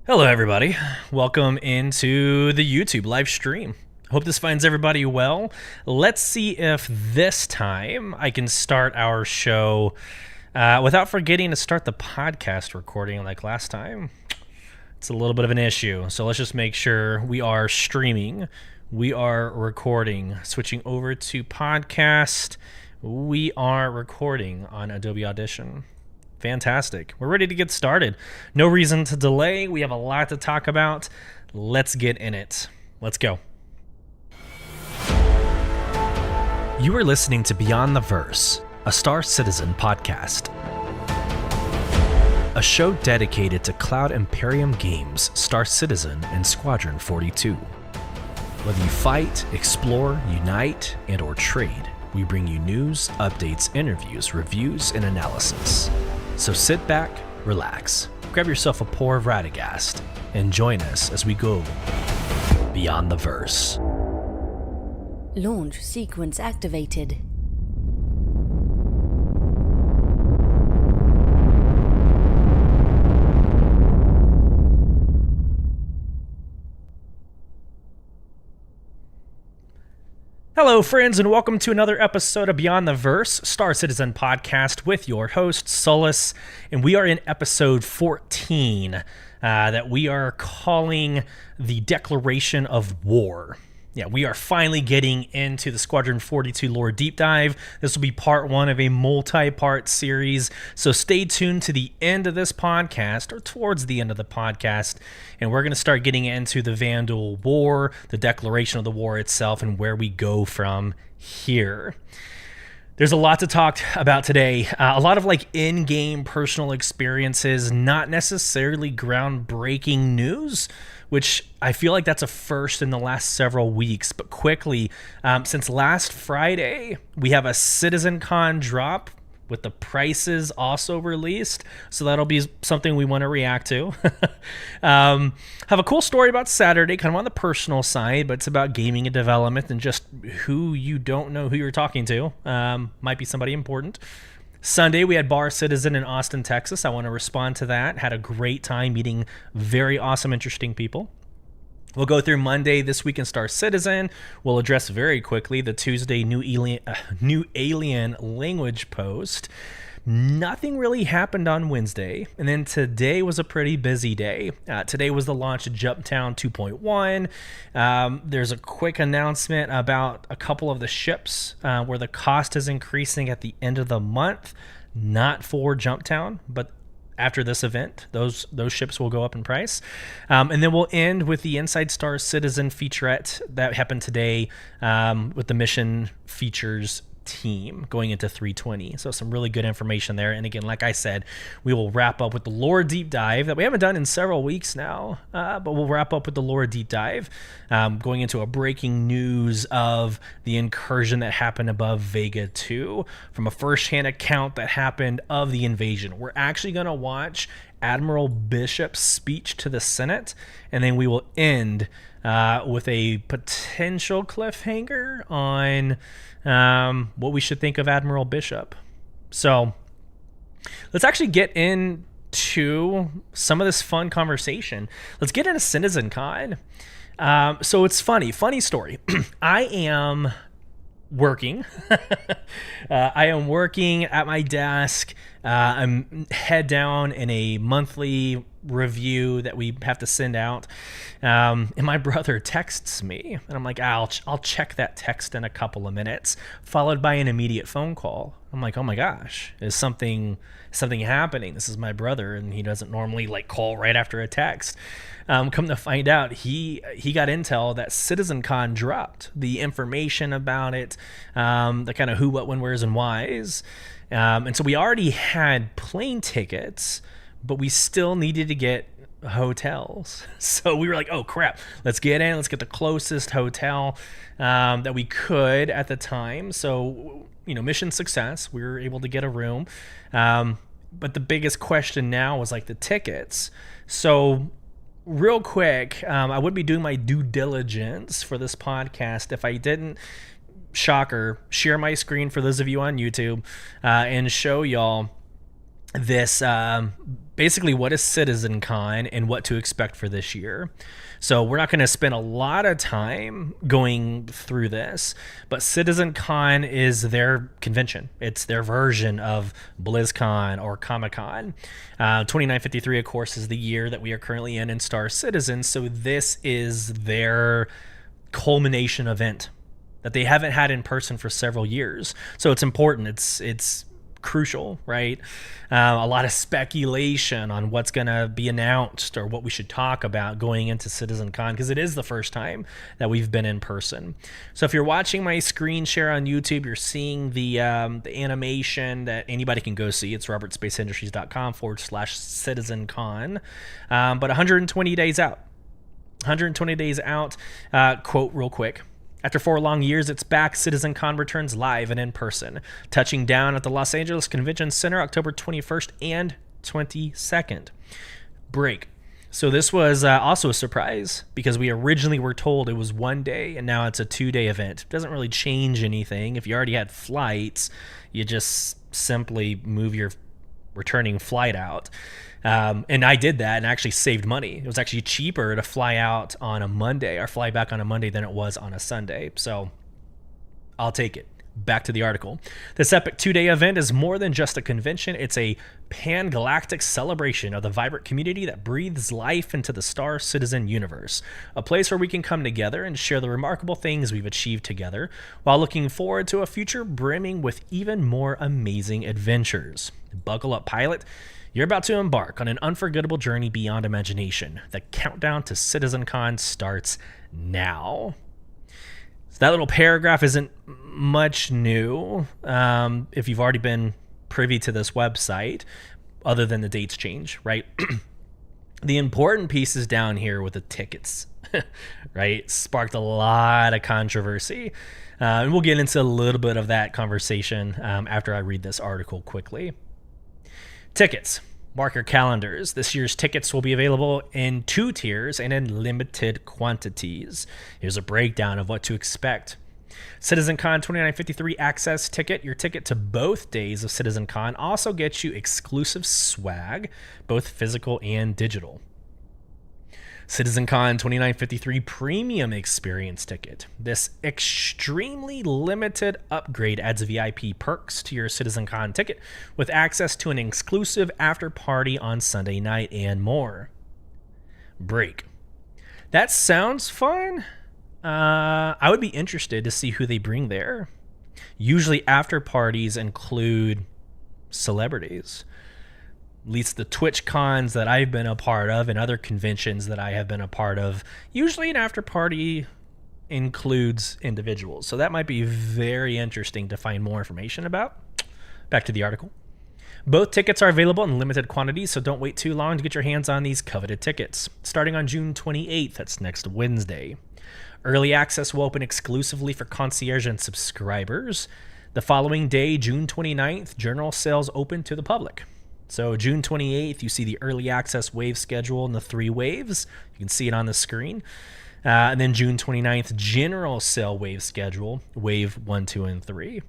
Hello, everybody. Welcome into the YouTube live stream. Hope this finds everybody well. Let's see if this time I can start our show without forgetting to start the podcast recording like last time. It's a little bit of an issue, so let's just make sure we are streaming. We are recording. Switching over to podcast. We are recording on Adobe Audition. Fantastic. We're ready to get started. No reason to delay. We have a lot to talk about. Let's get in it. Let's go. You are listening to Beyond the Verse, a Star Citizen podcast. A show dedicated to Cloud Imperium Games, Star Citizen, and Squadron 42. Whether you fight, explore, unite, and or trade, we bring you news, updates, interviews, reviews, and analysis. So sit back, relax, grab yourself a pour of Radegast, and join us as we go beyond the verse. Launch sequence activated. Hello, friends, and welcome to another episode of Beyond the Verse, Star Citizen podcast with your host, Sulyce. And we are in episode 14 that we are calling the Declaration of War. Yeah, we are finally getting into the Squadron 42 lore deep dive. This will be part one of a multi-part series, so stay tuned to the end of this podcast, or towards the end of the podcast, and we're going to start getting into the Vandal War, the declaration of the war itself, and where we go from here. There's a lot to talk about today. A lot of in-game personal experiences, not necessarily groundbreaking news, which I feel like that's a first in the last several weeks. But quickly, since last Friday, we have a CitizenCon drop with the prices also released. So that'll be something we want to react to. Have a cool story about Saturday, kind of on the personal side, but it's about gaming and development and just who you don't know who you're talking to. Might be somebody important. Sunday, we had BarCitizen in Austin, Texas. I want to respond to that. Had a great time meeting very awesome, interesting people. We'll go through Monday, This Week in Star Citizen. We'll address very quickly the Tuesday New Alien language post. Nothing really happened on Wednesday. And then today was a pretty busy day. Today was the launch of JumpTown 2.1. There's a quick announcement about a couple of the ships where the cost is increasing at the end of the month. Not for JumpTown, but after this event, those ships will go up in price. And then we'll end with the Inside Star Citizen featurette that happened today with the mission features team going into 320. So some really good information there. And again, like I said, we will wrap up with the lore deep dive that we haven't done in several weeks now, but we'll wrap up with the lore deep dive, going into a breaking news of the incursion that happened above Vega 2 from a first-hand account that happened of the invasion. We're actually going to watch Admiral Bishop's speech to the Senate, and then we will end with a potential cliffhanger on what we should think of Admiral Bishop. So let's actually get into some of this fun conversation. Let's get into CitizenCon. So it's funny story. I am working. I am working at my desk. I'm head down in a monthly review that we have to send out. And my brother texts me, and I'm like, I'll check that text in a couple of minutes, followed by an immediate phone call. I'm like, oh my gosh, is something happening? This is my brother, and he doesn't normally call right after a text. Come to find out, he got intel that CitizenCon dropped the information about it, the kind of who, what, when, where's, and whys. And so we already had plane tickets, but we still needed to get hotels. So we were like, oh crap, let's get the closest hotel that we could at the time. So, mission success. We were able to get a room. But the biggest question now was the tickets. So real quick, I would be doing my due diligence for this podcast if I didn't, shocker, share my screen for those of you on YouTube and show y'all this basically what is CitizenCon and what to expect for this year. So we're not going to spend a lot of time going through this, but CitizenCon is their convention. It's their version of BlizzCon or Comic-Con. 2953, of course, is the year that we are currently in Star Citizen. So this is their culmination event that they haven't had in person for several years. So it's important. It's crucial, right? A lot of speculation on what's going to be announced or what we should talk about going into CitizenCon, because it is the first time that we've been in person. So if you're watching my screen share on YouTube, you're seeing the animation that anybody can go see. It's robertspaceindustriescom/CitizenCon. But 120 days out. 120 days out. Quote real quick. After 4 long years, it's back. CitizenCon returns live and in person, touching down at the Los Angeles Convention Center October 21st and 22nd. Break. So this was also a surprise because we originally were told it was 1 day and now it's a 2-day event. It doesn't really change anything. If you already had flights, you just simply move your returning flight out. And I did that and actually saved money. It was actually cheaper to fly out on a Monday or fly back on a Monday than it was on a Sunday. So I'll take it. Back to the article. This epic 2-day event is more than just a convention. It's a pan-galactic celebration of the vibrant community that breathes life into the Star Citizen universe. A place where we can come together and share the remarkable things we've achieved together while looking forward to a future brimming with even more amazing adventures. Buckle up, pilot. You're about to embark on an unforgettable journey beyond imagination. The countdown to CitizenCon starts now. So that little paragraph isn't much new if you've already been privy to this website, other than the dates change, right? The important piece is down here with the tickets, right? Sparked a lot of controversy. And we'll get into a little bit of that conversation after I read this article quickly. Tickets. Mark your calendars. This year's tickets will be available in 2 tiers and in limited quantities. Here's a breakdown of what to expect. CitizenCon 2953 access ticket. Your ticket to both days of CitizenCon also gets you exclusive swag, both physical and digital. CitizenCon 2953 Premium Experience ticket. This extremely limited upgrade adds VIP perks to your CitizenCon ticket with access to an exclusive after party on Sunday night and more. Break. That sounds fun. I would be interested to see who they bring there. Usually after parties include celebrities. At least the Twitch cons that I've been a part of and other conventions that I have been a part of, usually an after party includes individuals. So that might be very interesting to find more information about. Back to the article. Both tickets are available in limited quantities, so don't wait too long to get your hands on these coveted tickets. Starting on June 28th, that's next Wednesday. Early access will open exclusively for concierge and subscribers. The following day, June 29th, general sales open to the public. So June 28th, you see the early access wave schedule in the 3 waves. You can see it on the screen. And then June 29th, general sale wave schedule, wave 1, 2, and 3.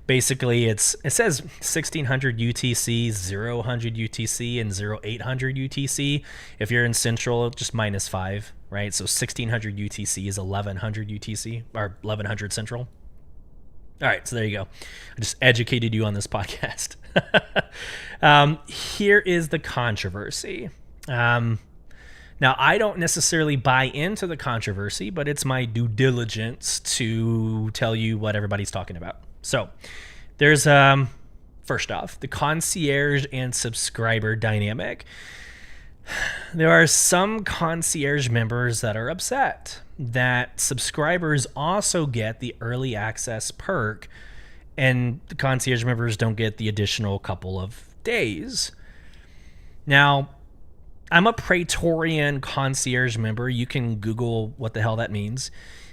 Basically, it says 1600 UTC, 0100 UTC, and 0800 UTC. If you're in Central, just -5, right? So 1600 UTC is 1100 UTC, or 1100 Central. All right, so there you go. I just educated you on this podcast. Here is the controversy. Now, I don't necessarily buy into the controversy, but it's my due diligence to tell you what everybody's talking about. So there's, first off, the concierge and subscriber dynamic. There are some concierge members that are upset that subscribers also get the early access perk and the concierge members don't get the additional couple of days. Now, I'm a Praetorian concierge member. You can Google what the hell that means.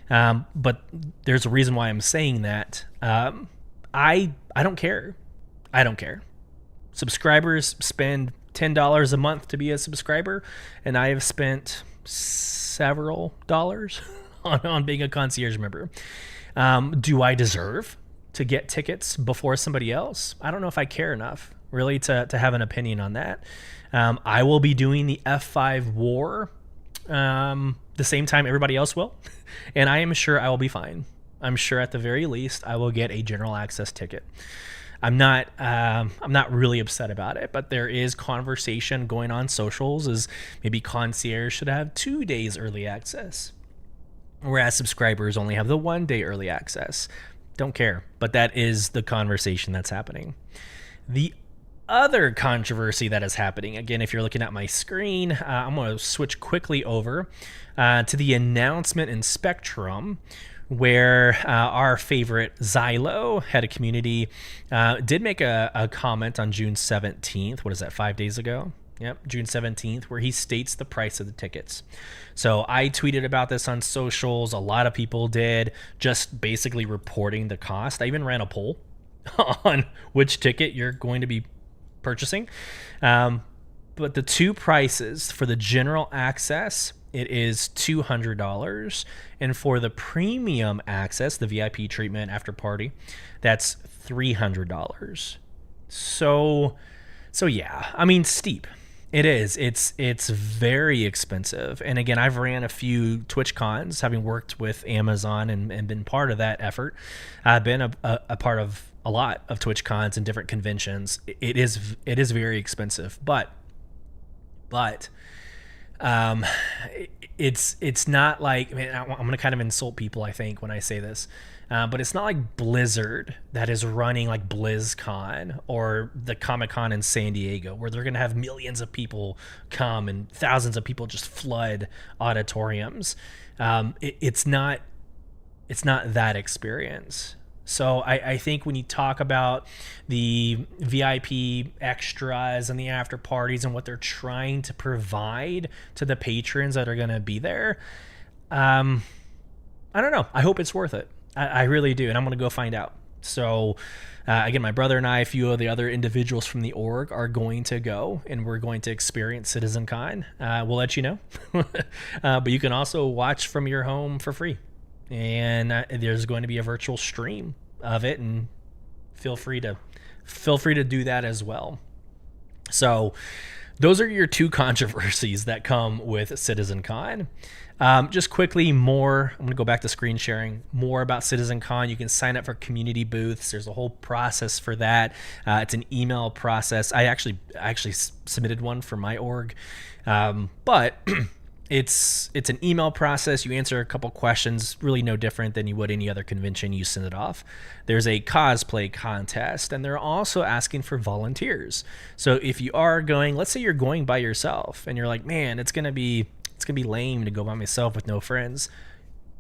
But there's a reason why I'm saying that. I don't care. I don't care. Subscribers spend $10 a month to be a subscriber, and I have spent several dollars on being a concierge member. Do I deserve to get tickets before somebody else? I don't know if I care enough really to have an opinion on that. I will be doing the F5 War the same time everybody else will, and I am sure I will be fine. I'm sure at the very least I will get a general access ticket. I'm not really upset about it, but there is conversation going on socials as maybe concierge should have 2 days early access, whereas subscribers only have the 1 day early access. Don't care, but that is the conversation that's happening. The other controversy that is happening, again, if you're looking at my screen, I'm going to switch quickly over to the announcement in Spectrum, where our favorite Xylo, head of community, did make a comment on June 17th. What is that, 5 days ago? Yep, June 17th, where he states the price of the tickets. So I tweeted about this on socials. A lot of people did, just basically reporting the cost. I even ran a poll on which ticket you're going to be purchasing. But the two prices for the general access, it is $200, and for the premium access, the VIP treatment after party, that's $300. So yeah, I mean, steep. It is. It's very expensive. And again, I've ran a few Twitch cons, having worked with Amazon and been part of that effort. I've been a part of a lot of Twitch cons and different conventions. It is very expensive, but it's not like, man, I'm going to kind of insult people, I think, when I say this, but it's not like Blizzard that is running like BlizzCon or the Comic-Con in San Diego, where they're going to have millions of people come and thousands of people just flood auditoriums. It's not that experience. So I think when you talk about the VIP extras and the after parties and what they're trying to provide to the patrons that are going to be there, I don't know. I hope it's worth it. I really do. And I'm going to go find out. So again, my brother and I, a few of the other individuals from the org are going to go, and we're going to experience CitizenCon. We'll let you know. But you can also watch from your home for free. And there's going to be a virtual stream of it, and feel free to do that as well. So those are your two controversies that come with CitizenCon. Just quickly, I'm going to go back to screen sharing, more about CitizenCon. You can sign up for community booths. There's a whole process for that. It's an email process. I actually submitted one for my org, but it's an email process. You answer a couple questions, really no different than you would any other convention. You send it off. There's a cosplay contest, and they're also asking for volunteers. So if you are going, let's say you're going by yourself and you're like, man, it's gonna be lame to go by myself with no friends.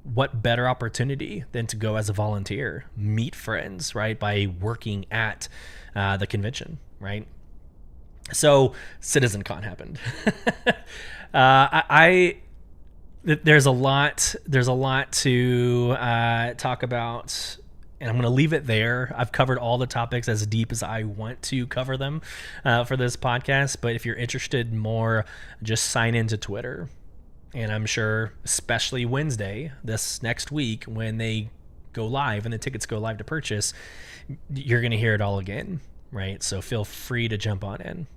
What better opportunity than to go as a volunteer, meet friends, right, by working at the convention, right? So CitizenCon happened. There's a lot to talk about, and I'm going to leave it there. I've covered all the topics as deep as I want to cover them for this podcast. But if you're interested more, just sign into Twitter. And I'm sure, especially Wednesday, this next week, when they go live and the tickets go live to purchase, you're going to hear it all again, right? So feel free to jump on in.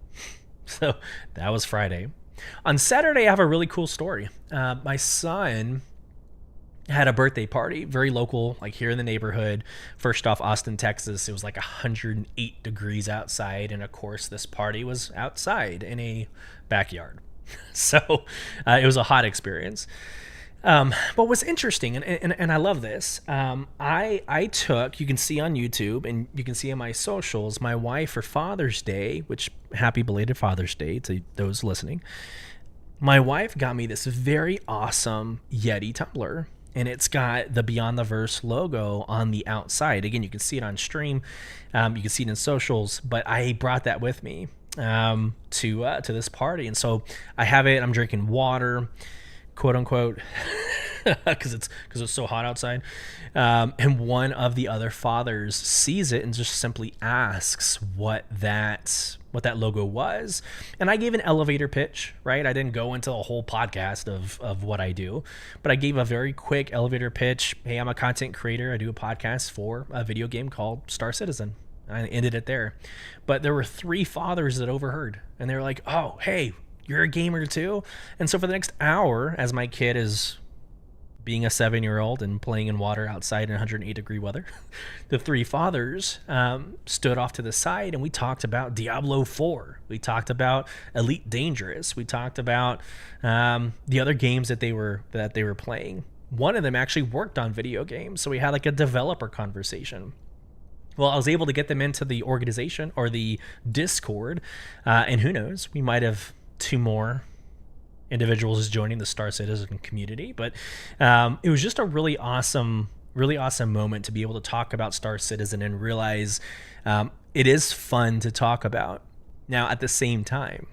So that was Friday. On Saturday, I have a really cool story. My son had a birthday party, very local, like here in the neighborhood. First off, Austin, Texas. It was like 108 degrees outside. And of course, this party was outside in a backyard. So it was a hot experience. But what's interesting, and I love this, I took, you can see on YouTube and you can see on my socials, my wife for Father's Day, which happy belated Father's Day to those listening. My wife got me this very awesome Yeti tumbler, and it's got the Beyond the Verse logo on the outside. Again, you can see it on stream. You can see it in socials, but I brought that with me to this party. And so I have it, I'm drinking water, quote unquote, because it's so hot outside. And one of the other fathers sees it and just simply asks what that logo was. And I gave an elevator pitch, right? I didn't go into a whole podcast of what I do, but I gave a very quick elevator pitch. Hey, I'm a content creator. I do a podcast for a video game called Star Citizen. I ended it there. But there were 3 fathers that overheard, and they were like, oh, hey, you're a gamer too? And so for the next hour, as my kid is being a 7-year-old and playing in water outside in 108-degree weather, the 3 fathers stood off to the side, and we talked about Diablo 4. We talked about Elite Dangerous. We talked about the other games that they were playing. One of them actually worked on video games, so we had like a developer conversation. Well, I was able to get them into the organization or the Discord, and who knows, we might have 2 more individuals joining the Star Citizen community. But it was just a really awesome moment to be able to talk about Star Citizen and realize it is fun to talk about. Now, at the same time,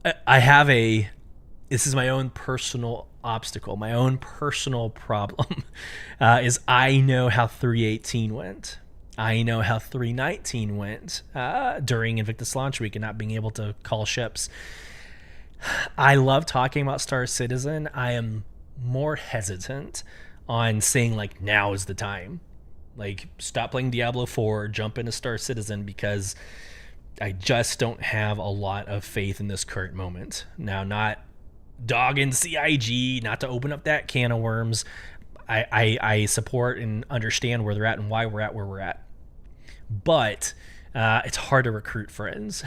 this is my own personal obstacle, my own personal problem, is I know how 318 went. I know how 319 went during Invictus launch week and not being able to call ships. I love talking about Star Citizen. I am more hesitant on saying, like, now is the time. Like, stop playing Diablo 4, jump into Star Citizen, because I just don't have a lot of faith in this current moment. Now, not dogging CIG, not to open up that can of worms. I support and understand where they're at and why we're at where we're at. But it's hard to recruit friends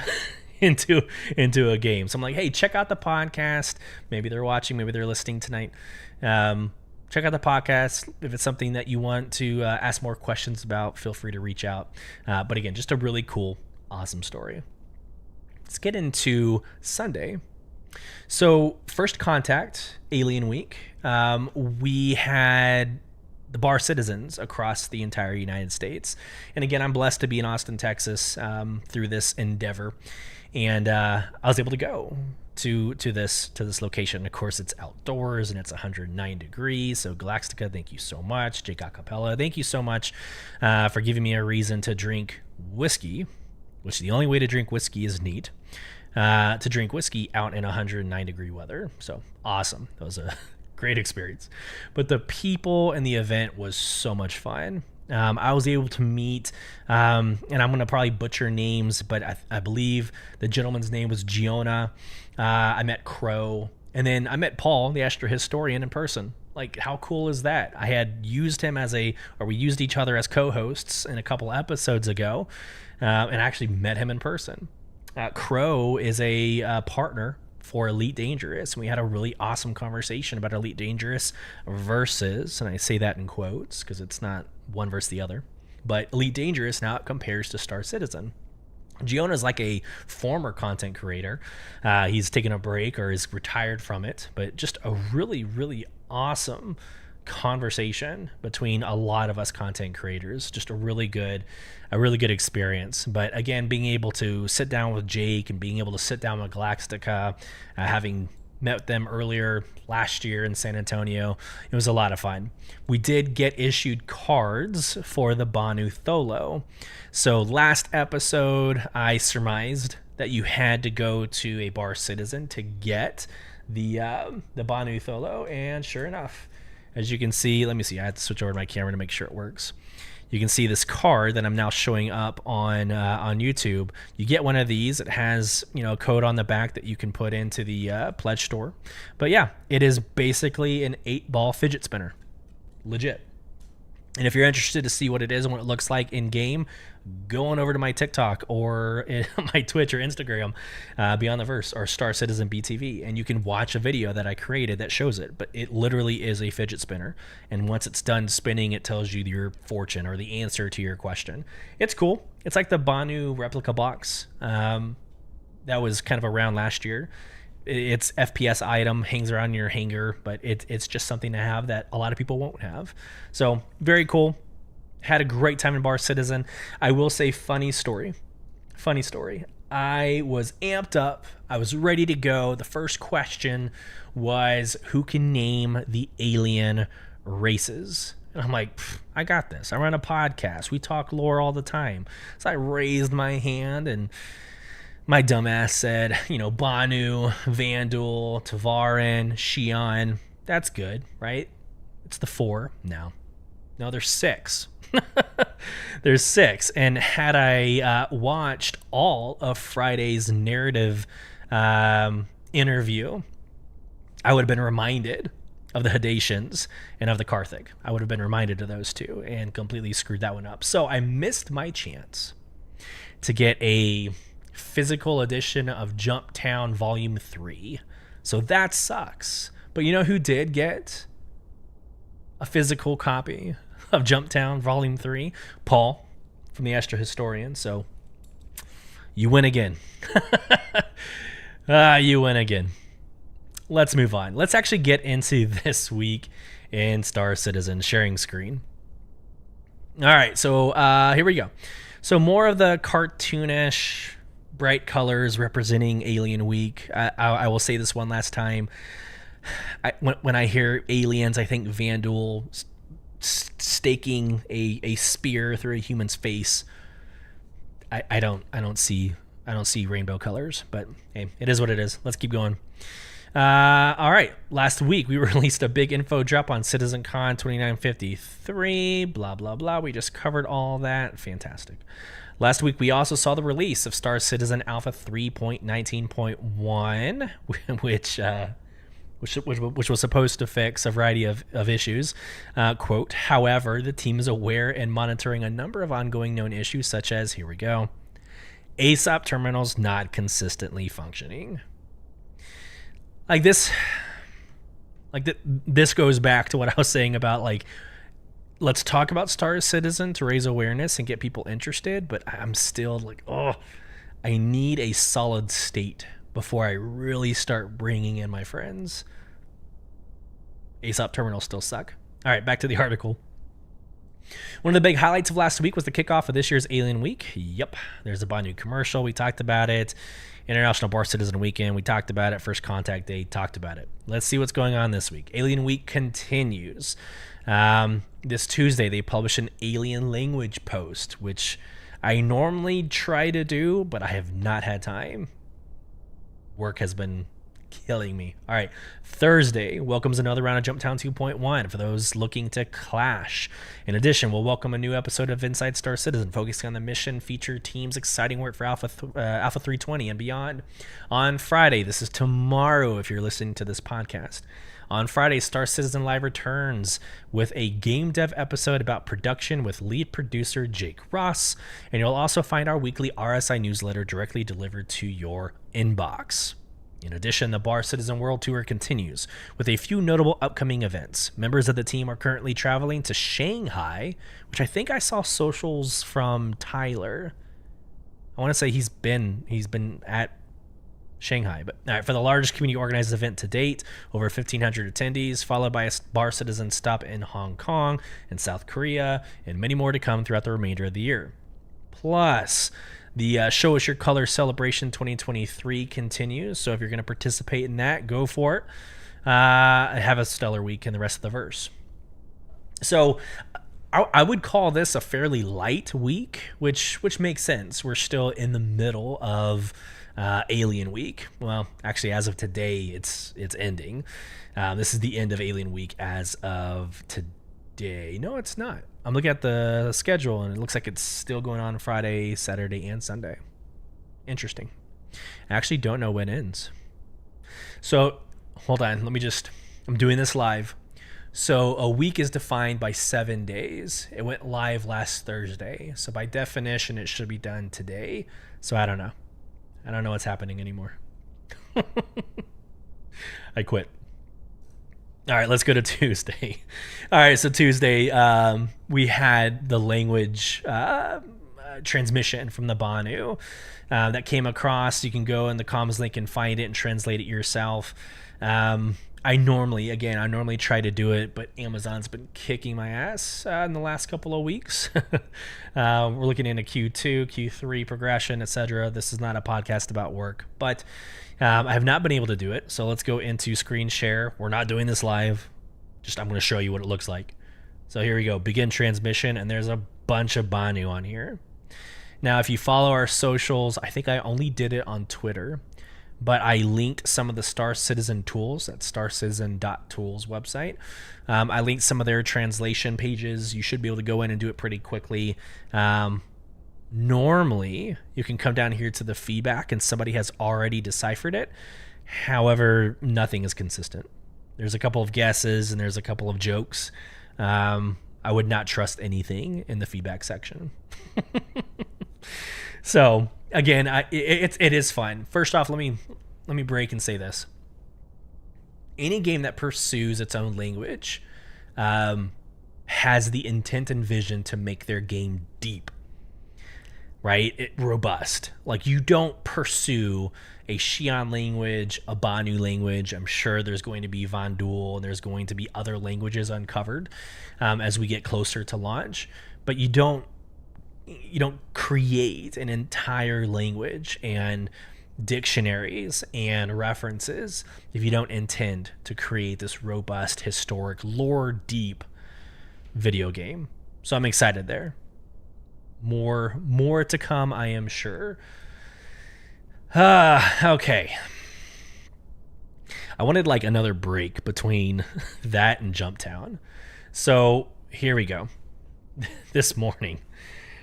into a game. So I'm like, hey, check out the podcast. Maybe they're watching, maybe they're listening tonight. Check out the podcast. If it's something that you want to ask more questions about, feel free to reach out. But again, just a really cool, awesome story. Let's get into Sunday. So first contact, Alien Week. We had the BarCitizens across the entire United States. And again, I'm blessed to be in Austin, Texas, through this endeavor. And I was able to go to this location. Of course, it's outdoors and it's 109 degrees. So Galactica, thank you so much. Jake Acapella, thank you so much for giving me a reason to drink whiskey, which the only way to drink whiskey is neat. To drink whiskey out in 109 degree weather. So awesome. That was a great experience. But the people and the event was so much fun. I was able to meet, and I'm going to probably butcher names, but I believe the gentleman's name was Giona. I met Crow, and then I met Paul, the astrohistorian, in person. Like, how cool is that? I had used him we used each other as co-hosts in a couple episodes ago, and I actually met him in person. Crow is a partner for Elite Dangerous, and we had a really awesome conversation about Elite Dangerous versus, and I say that in quotes because it's not one versus the other, but Elite Dangerous now it compares to Star Citizen. Giona is like a former content creator. He's taken a break or is retired from it, but just a really, really awesome conversation between a lot of us content creators. Just a really good experience. But again, being able to sit down with Jake and being able to sit down with Galactica, having met them earlier last year in San Antonio, it was a lot of fun. We did get issued cards for the Banu Tholo. So last episode, I surmised that you had to go to a BarCitizen to get the Banu Tholo, and sure enough, as you can see, let me see, I have to switch over to my camera to make sure it works. You can see this card that I'm now showing up on YouTube. You get one of these. It has, a code on the back that you can put into the pledge store. But yeah, it is basically an 8-ball fidget spinner. Legit. And if you're interested to see what it is and what it looks like in game, go on over to my TikTok or my Twitch or Instagram, Beyond the Verse or Star Citizen BTV, and you can watch a video that I created that shows it. But it literally is a fidget spinner, and once it's done spinning, it tells you your fortune or the answer to your question. It's cool. It's like the Banu replica box that was kind of around last year. It's FPS item, hangs around your hanger, but it's just something to have that a lot of people won't have. So very cool. Had a great time in BarCitizen. I will say, funny story. I was amped up. I was ready to go. The first question was, who can name the alien races? And I'm like, I got this. I run a podcast. We talk lore all the time. So I raised my hand, and my dumbass said, Banu, Vandal, Tavarin, Xi'an. That's good, right? It's the 4 now. No, there's 6. There's 6. And had I watched all of Friday's narrative interview, I would have been reminded of the Hadatians and of the Karthik. I would have been reminded of those two and completely screwed that one up. So I missed my chance to get a physical edition of JumpTown Volume 3. So that sucks. But you know who did get a physical copy of JumpTown Volume 3? Paul from the Astro Historian. So you win again. You win again. Let's move on. Let's actually get into this week in Star Citizen. Sharing screen. All right, so here we go. So more of the cartoonish, bright colors representing Alien Week. I will say this one last time. When I hear aliens, I think Vandal staking a spear through a human's face. I don't see rainbow colors, but hey, it is what it is. Let's keep going. All right. Last week we released a big info drop on CitizenCon 2953. Blah blah blah. We just covered all that. Fantastic. Last week we also saw the release of Star Citizen Alpha 3.19.1, which was supposed to fix a variety of issues. Quote, however, the team is aware and monitoring a number of ongoing known issues, such as, here we go, ASOP terminals not consistently functioning. This goes back to what I was saying about, let's talk about Star Citizen to raise awareness and get people interested, but I'm still I need a solid state before I really start bringing in my friends. ASOP terminals still suck. All right, back to the article. One of the big highlights of last week was the kickoff of this year's Alien Week. Yep, there's a Banu commercial. We talked about it. International BarCitizen Weekend. We talked about it. First Contact Day. Talked about it. Let's see what's going on this week. Alien Week continues. This Tuesday, they publish an alien language post, which I normally try to do, but I have not had time. Work has been killing me. All right. Thursday welcomes another round of JumpTown 2.1 for those looking to clash. In addition, we'll welcome a new episode of Inside Star Citizen focusing on the mission feature team's exciting work for Alpha 320 and beyond. On Friday, this is tomorrow if you're listening to this podcast. On Friday, Star Citizen Live returns with a game dev episode about production with lead producer Jake Ross, and you'll also find our weekly RSI newsletter directly delivered to your inbox. In addition, the BarCitizen World Tour continues with a few notable upcoming events. Members of the team are currently traveling to Shanghai, which I think I saw socials from Tyler. I want to say he's been at Shanghai, but all right, for the largest community organized event to date, over 1,500 attendees, followed by a BarCitizen stop in Hong Kong and South Korea, and many more to come throughout the remainder of the year. Plus, the Show Us Your Color Celebration 2023 continues, so if you're going to participate in that, go for it. Have a stellar week in the rest of the verse. So I would call this a fairly light week, which makes sense. We're still in the middle of Alien Week. Well, actually, as of today, it's ending. This is the end of Alien Week as of today. No, it's not. I'm looking at the schedule, and it looks like it's still going on Friday, Saturday, and Sunday. Interesting. I actually don't know when it ends. So, hold on. I'm doing this live. So, a week is defined by 7 days. It went live last Thursday. So, by definition, it should be done today. So, I don't know. I don't know what's happening anymore. I quit. All right, let's go to Tuesday. All right, so Tuesday, we had the language transmission from the Banu that came across. You can go in the comms link and find it and translate it yourself. I normally try to do it, but Amazon's been kicking my ass in the last couple of weeks. We're looking into Q2, Q3 progression, etc. This is not a podcast about work, but I have not been able to do it. So let's go into screen share. We're not doing this live. I'm going to show you what it looks like. So here we go. Begin transmission, and there's a bunch of Banu on here. Now, if you follow our socials, I think I only did it on Twitter, but I linked some of the Star Citizen tools at starcitizen.tools website. I linked some of their translation pages. You should be able to go in and do it pretty quickly. Normally, you can come down here to the feedback and somebody has already deciphered it. However, nothing is consistent. There's a couple of guesses and there's a couple of jokes. I would not trust anything in the feedback section. So again, it is fun. First off, let me break and say this. Any game that pursues its own language has the intent and vision to make their game deep, right? Robust. Like, you don't pursue a Xi'an language, a Banu language. I'm sure there's going to be Vandul and there's going to be other languages uncovered as we get closer to launch. But you don't create an entire language and dictionaries and references if you don't intend to create this robust, historic, lore deep video game. So I'm excited there. More to come, I am sure. Okay. I wanted like another break between that and JumpTown. So here we go. This morning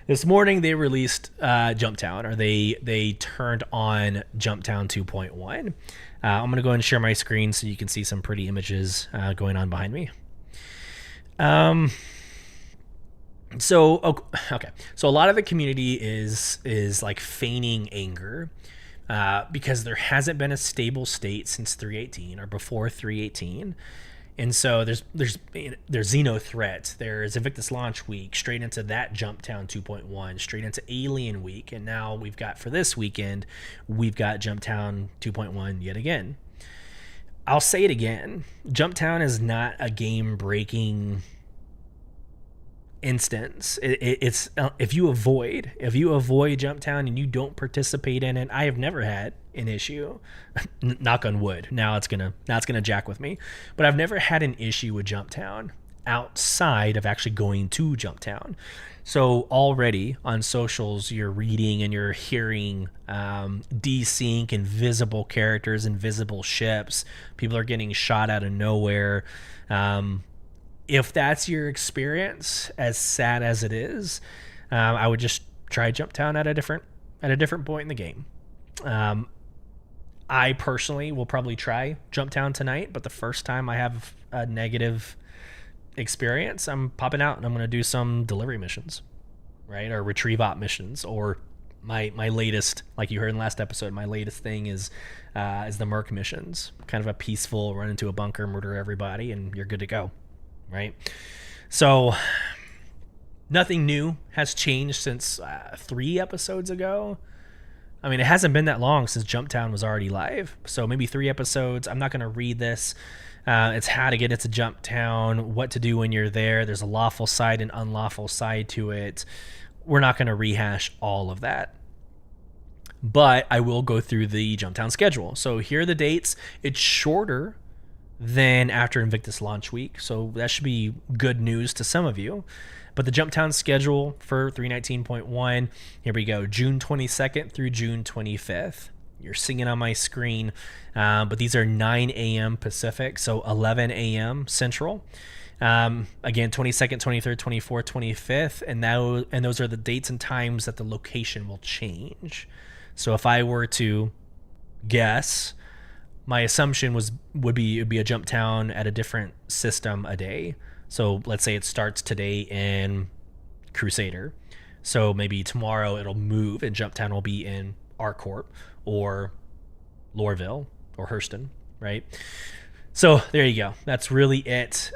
they released JumpTown, or they turned on JumpTown 2.1. I'm going to go ahead and share my screen so you can see some pretty images going on behind me. So a lot of the community is like feigning anger because there hasn't been a stable state since 3.18 or before 3.18. And so there's Xeno threats, there's Invictus launch week, straight into that JumpTown 2.1, straight into Alien week, and now we've got, for this weekend, we've got JumpTown 2.1 yet again. I'll say it again, JumpTown is not a game-breaking instance. It's if you avoid JumpTown and you don't participate in it, I have never had an issue. Knock on wood. Now it's gonna jack with me, but I've never had an issue with JumpTown outside of actually going to JumpTown. So already on socials, you're reading and you're hearing desync, invisible characters, invisible ships. People are getting shot out of nowhere. If that's your experience, as sad as it is, I would just try JumpTown at a different point in the game. I personally will probably try JumpTown tonight, but the first time I have a negative experience, I'm popping out and I'm going to do some delivery missions, right? Or retrieve op missions, or my latest, like you heard in the last episode, my latest thing is the Merc missions. Kind of a peaceful run into a bunker, murder everybody, and you're good to go, right? So nothing new has changed since 3 episodes ago. I mean, it hasn't been that long since JumpTown was already live. So maybe 3 episodes. I'm not going to read this. It's how to get into JumpTown, what to do when you're there. There's a lawful side and unlawful side to it. We're not going to rehash all of that. But I will go through the JumpTown schedule. So here are the dates. It's shorter than after Invictus launch week. So that should be good news to some of you. But the JumpTown schedule for 319.1, here we go, June 22nd through June 25th. You're seeing it on my screen, but these are 9 a.m. Pacific, so 11 a.m. Central. Again, 22nd, 23rd, 24th, 25th, and those are the dates and times that the location will change. So if I were to guess, my assumption would be a JumpTown at a different system a day. So let's say it starts today in Crusader. So maybe tomorrow it'll move and JumpTown will be in ArcCorp or Lorville or Hurston, right? So there you go. That's really it.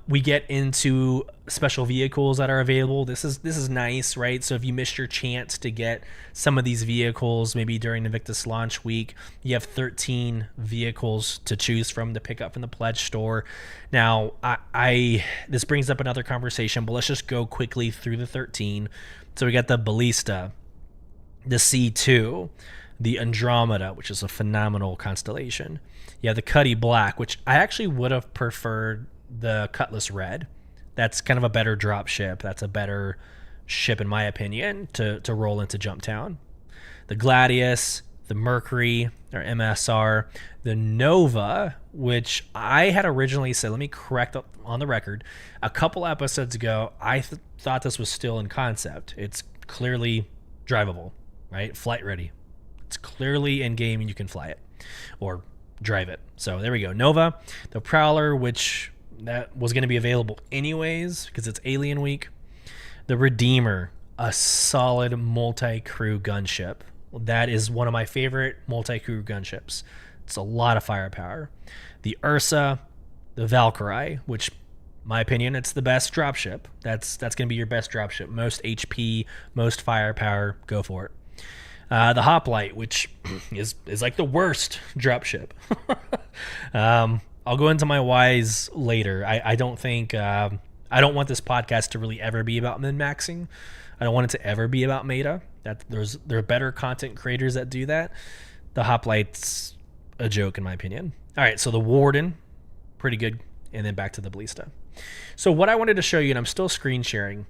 We get into special vehicles that are available. This is nice, right? So if you missed your chance to get some of these vehicles, maybe during Invictus launch week, you have 13 vehicles to choose from to pick up from the pledge store. Now, this brings up another conversation, but let's just go quickly through the 13. So we got the Ballista, the C2, the Andromeda, which is a phenomenal constellation. You have the Cuddy Black, which I actually would have preferred the Cutlass Red. That's kind of a better drop ship. That's a better ship, in my opinion, to roll into JumpTown. The Gladius, the Mercury or MSR, the Nova, which I had originally said, let me correct on the record, a couple episodes ago, I thought this was still in concept. It's clearly drivable, right? Flight ready. It's clearly in game and you can fly it or drive it. So there we go. Nova, the Prowler, which that was going to be available anyways because it's Alien Week. The Redeemer, a solid multi-crew gunship. That is one of my favorite multi-crew gunships. It's a lot of firepower. The Ursa, the Valkyrie, which, my opinion, it's the best dropship. That's going to be your best dropship. Most HP, most firepower, go for it. The Hoplite, which is like the worst dropship. I'll go into my whys later. I don't think I don't want this podcast to really ever be about min-maxing. I don't want it to ever be about meta. There are better content creators that do that. The Hoplite's a joke in my opinion. All right, so the Warden, pretty good, and then back to the Ballista. So what I wanted to show you, and I'm still screen sharing,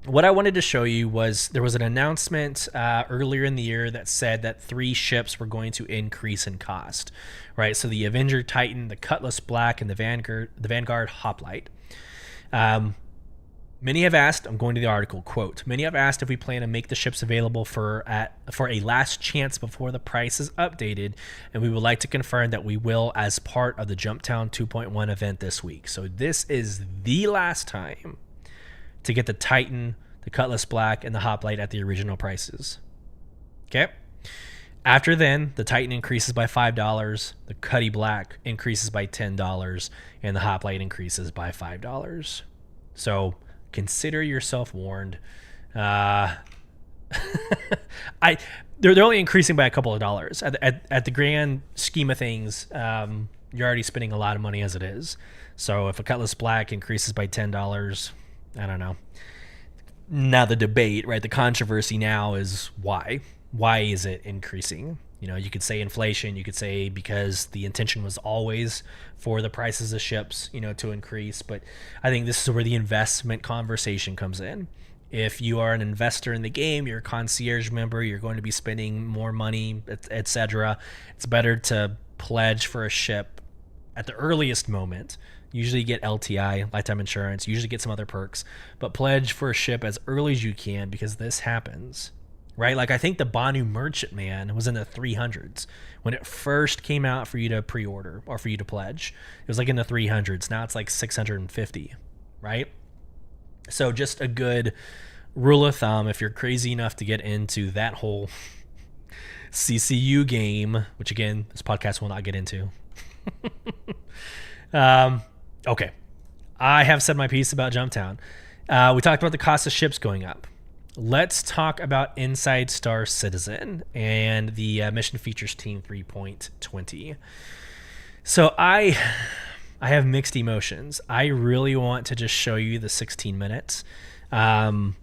what I wanted to show you was there was an announcement earlier in the year that said that 3 ships were going to increase in cost, right? So the Avenger Titan, the Cutlass Black, and the Vanguard Hoplite. Many have asked, I'm going to the article, quote, many have asked if we plan to make the ships available for a last chance before the price is updated, and we would like to confirm that we will as part of the JumpTown 2.1 event this week. So this is the last time to get the Titan, the Cutlass Black, and the Hoplite at the original prices. Okay? After then, the Titan increases by $5, the Cutty Black increases by $10, and the Hoplite increases by $5. So consider yourself warned. They're only increasing by a couple of dollars. At the grand scheme of things, you're already spending a lot of money as it is. So if a Cutlass Black increases by $10, I don't know. Now the debate, right? The controversy now is why? Why is it increasing? You know, you could say inflation. You could say because the intention was always for the prices of ships, you know, to increase. But I think this is where the investment conversation comes in. If you are an investor in the game, you're a concierge member, you're going to be spending more money, etc. It's better to pledge for a ship at the earliest moment. Usually get LTI, lifetime insurance, usually get some other perks, but pledge for a ship as early as you can because this happens, right? Like I think the Banu Merchantman was in the 300s when it first came out for you to pre-order or for you to pledge. It was like in the 300s. Now it's like 650, right? So just a good rule of thumb, if you're crazy enough to get into that whole CCU game, which again, this podcast will not get into. Okay, I have said my piece about JumpTown. We talked about the cost of ships going up. Let's talk about Inside Star Citizen and the Mission Features Team 3.20. So I have mixed emotions. I really want to just show you the 16 minutes. I'll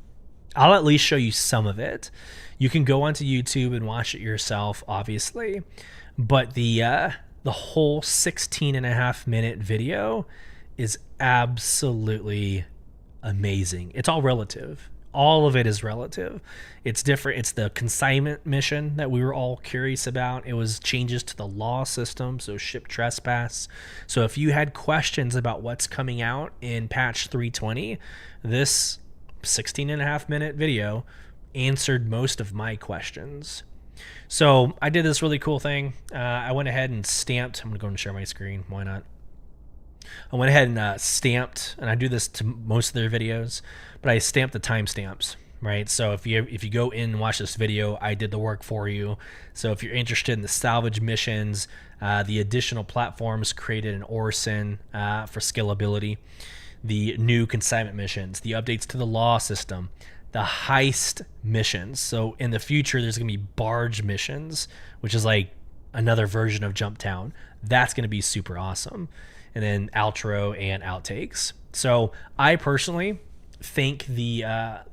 at least show you some of it. You can go onto YouTube and watch it yourself, obviously. But the whole 16.5-minute video is absolutely amazing. It's all relative. All of it is relative. It's different. It's the consignment mission that we were all curious about. It was changes to the law system, so ship trespass. So if you had questions about what's coming out in patch 320, this 16.5-minute video answered most of my questions. So I did this really cool thing. I went ahead and stamped. I'm going to go and share my screen. Why not? I went ahead and stamped, and I do this to most of their videos, but I stamped the timestamps, right? So if you go in and watch this video, I did the work for you. So if you're interested in the salvage missions, the additional platforms created in Orison for scalability, the new consignment missions, the updates to the law system, the heist missions. So in the future, there's going to be barge missions, which is like another version of JumpTown. That's going to be super awesome. And then outro and outtakes. So I personally think the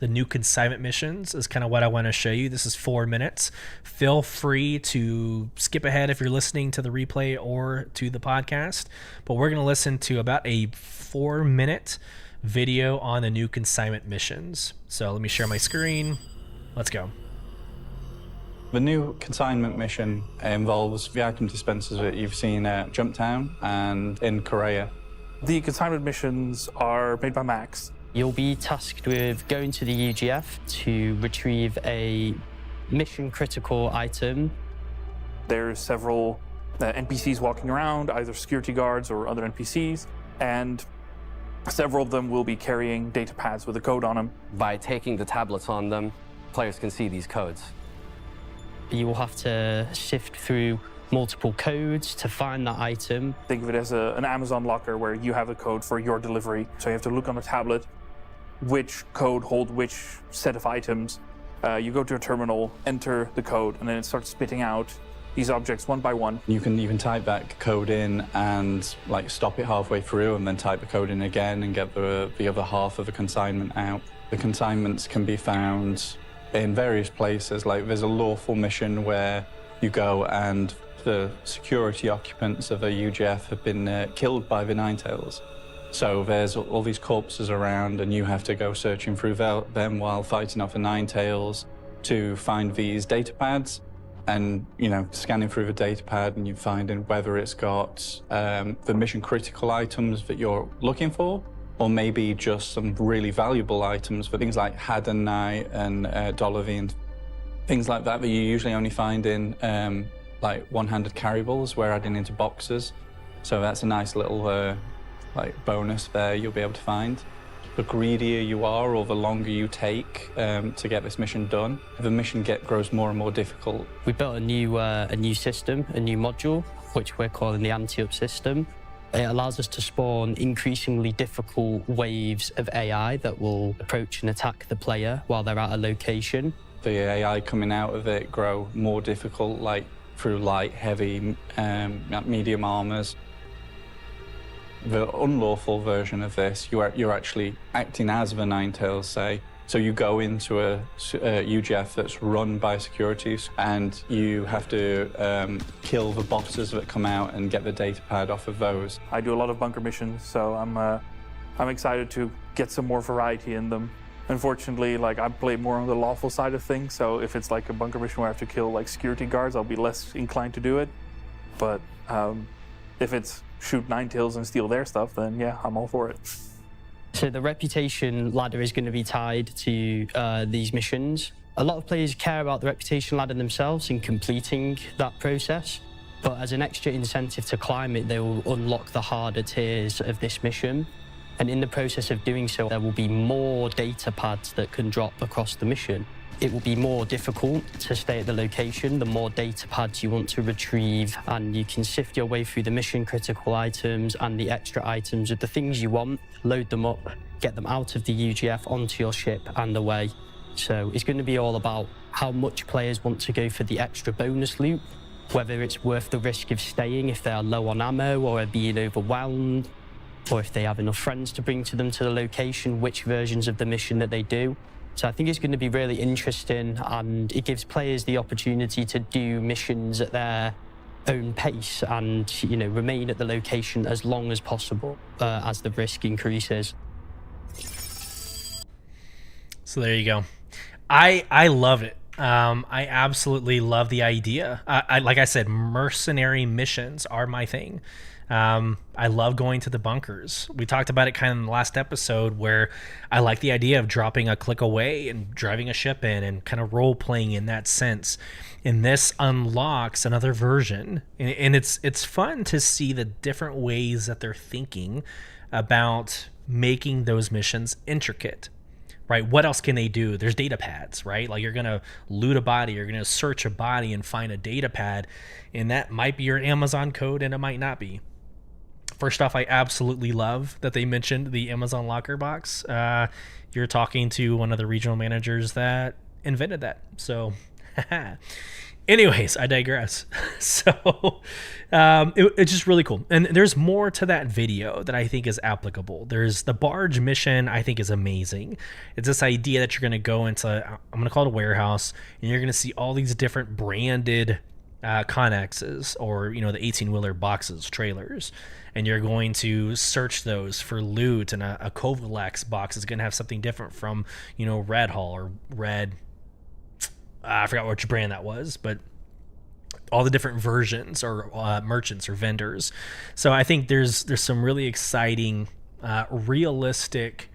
new consignment missions is kind of what I want to show you. This is 4 minutes. Feel free to skip ahead if you're listening to the replay or to the podcast. But we're going to listen to about a 4-minute video on the new consignment missions. So let me share my screen. Let's go. The new consignment mission involves the item dispensers that you've seen at JumpTown and in Korea. The consignment missions are made by Max. You'll be tasked with going to the UGF to retrieve a mission-critical item. There's several NPCs walking around, either security guards or other NPCs, and several of them will be carrying data pads with a code on them. By taking the tablets on them, players can see these codes. You will have to sift through multiple codes to find that item. Think of it as an Amazon locker where you have the code for your delivery. So you have to look on a tablet which code hold which set of items. You go to a terminal, enter the code, and then it starts spitting out these objects one by one. You can type that code in and like stop it halfway through and then type the code in again and get the other half of the consignment out. The consignments can be found in various places. Like there's a lawful mission where you go and the security occupants of a UGF have been killed by the Ninetales. So there's all these corpses around and you have to go searching through them while fighting off the Ninetales to find these data pads. And, you know, scanning through the data pad and you finding whether it's got the mission critical items that you're looking for, or maybe just some really valuable items for things like Hadanai and Dolavi and things like that you usually only find in like one-handed carryballs we're adding into boxes. So that's a nice little like bonus there you'll be able to find. The greedier you are or the longer you take to get this mission done, the mission grows more and more difficult. We built a new system, a new module, which we're calling the anti-up system. It allows us to spawn increasingly difficult waves of AI that will approach and attack the player while they're at a location. The AI coming out of it grow more difficult, like through light, heavy, medium armors. The unlawful version of this, you're actually acting as the Ninetales, say. So you go into a UGF that's run by securities and you have to kill the bosses that come out and get the data pad off of those. I do a lot of bunker missions, so I'm excited to get some more variety in them. Unfortunately, like I play more on the lawful side of things, so if it's like a bunker mission where I have to kill like security guards, I'll be less inclined to do it. But if it's shoot Ninetales and steal their stuff, then yeah, I'm all for it. So the reputation ladder is going to be tied to these missions. A lot of players care about the reputation ladder themselves in completing that process, but as an extra incentive to climb it, they will unlock the harder tiers of this mission. And in the process of doing so, there will be more data pads that can drop across the mission. It will be more difficult to stay at the location the more data pads you want to retrieve, and you can sift your way through the mission critical items and the extra items of the things you want, load them up, get them out of the UGF onto your ship and away. So it's going to be all about how much players want to go for the extra bonus loot, whether it's worth the risk of staying if they are low on ammo or are being overwhelmed, or if they have enough friends to bring to them to the location, which versions of the mission that they do. So I think it's going to be really interesting, and it gives players the opportunity to do missions at their own pace and, you know, remain at the location as long as possible as the risk increases. So there you go. I love it. I absolutely love the idea. Like I said, mercenary missions are my thing. I love going to the bunkers. We talked about it kind of in the last episode where I like the idea of dropping a click away and driving a ship in and kind of role playing in that sense. And this unlocks another version. And it's fun to see the different ways that they're thinking about making those missions intricate. Right? What else can they do? There's data pads, right? Like you're going to loot a body, you're going to search a body and find a data pad, and that might be your Amazon code and it might not be. First off, I absolutely love that they mentioned the Amazon locker box. You're talking to one of the regional managers that invented that. So, anyways, I digress. So, it's just really cool. And there's more to that video that I think is applicable. There's the barge mission, I think is amazing. It's this idea that you're going to go into, I'm going to call it a warehouse, and you're going to see all these different branded Connexes, or, you know, the 18-wheeler boxes, trailers. And you're going to search those for loot, and a Kovalex box is going to have something different from, you know, Red Hall or Red... I forgot which brand that was, but all the different versions or merchants or vendors. So I think there's some really exciting, realistic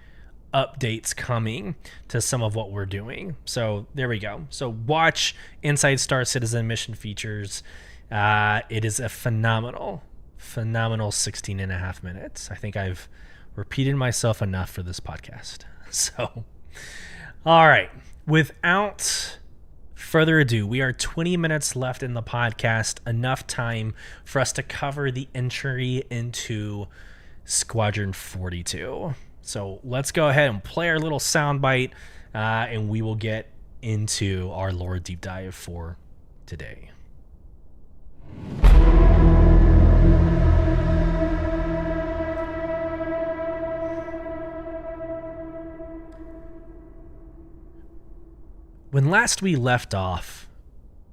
updates coming to some of what we're doing. So there we go. So watch Inside Star Citizen mission features. It is a phenomenal 16 and a half minutes. I think I've repeated myself enough for this podcast. So, all right. Without further ado, we are 20 minutes left in the podcast, enough time for us to cover the entry into Squadron 42. So let's go ahead and play our little soundbite, and we will get into our lore deep dive for today. When last we left off,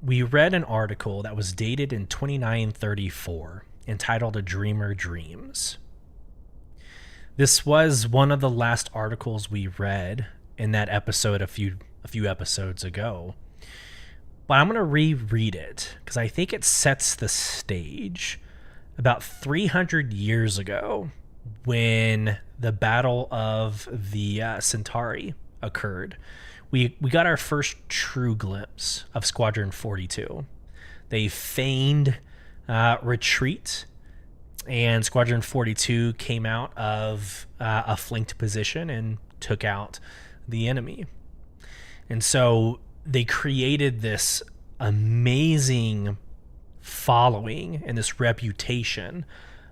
we read an article that was dated in 2934, entitled A Dreamer Dreams. This was one of the last articles we read in that episode a few episodes ago. But I'm going to reread it because I think it sets the stage. About 300 years ago, when the Battle of the Centauri occurred, we got our first true glimpse of Squadron 42. They feigned retreat, and Squadron 42 came out of a flanked position and took out the enemy. And so they created this amazing following and this reputation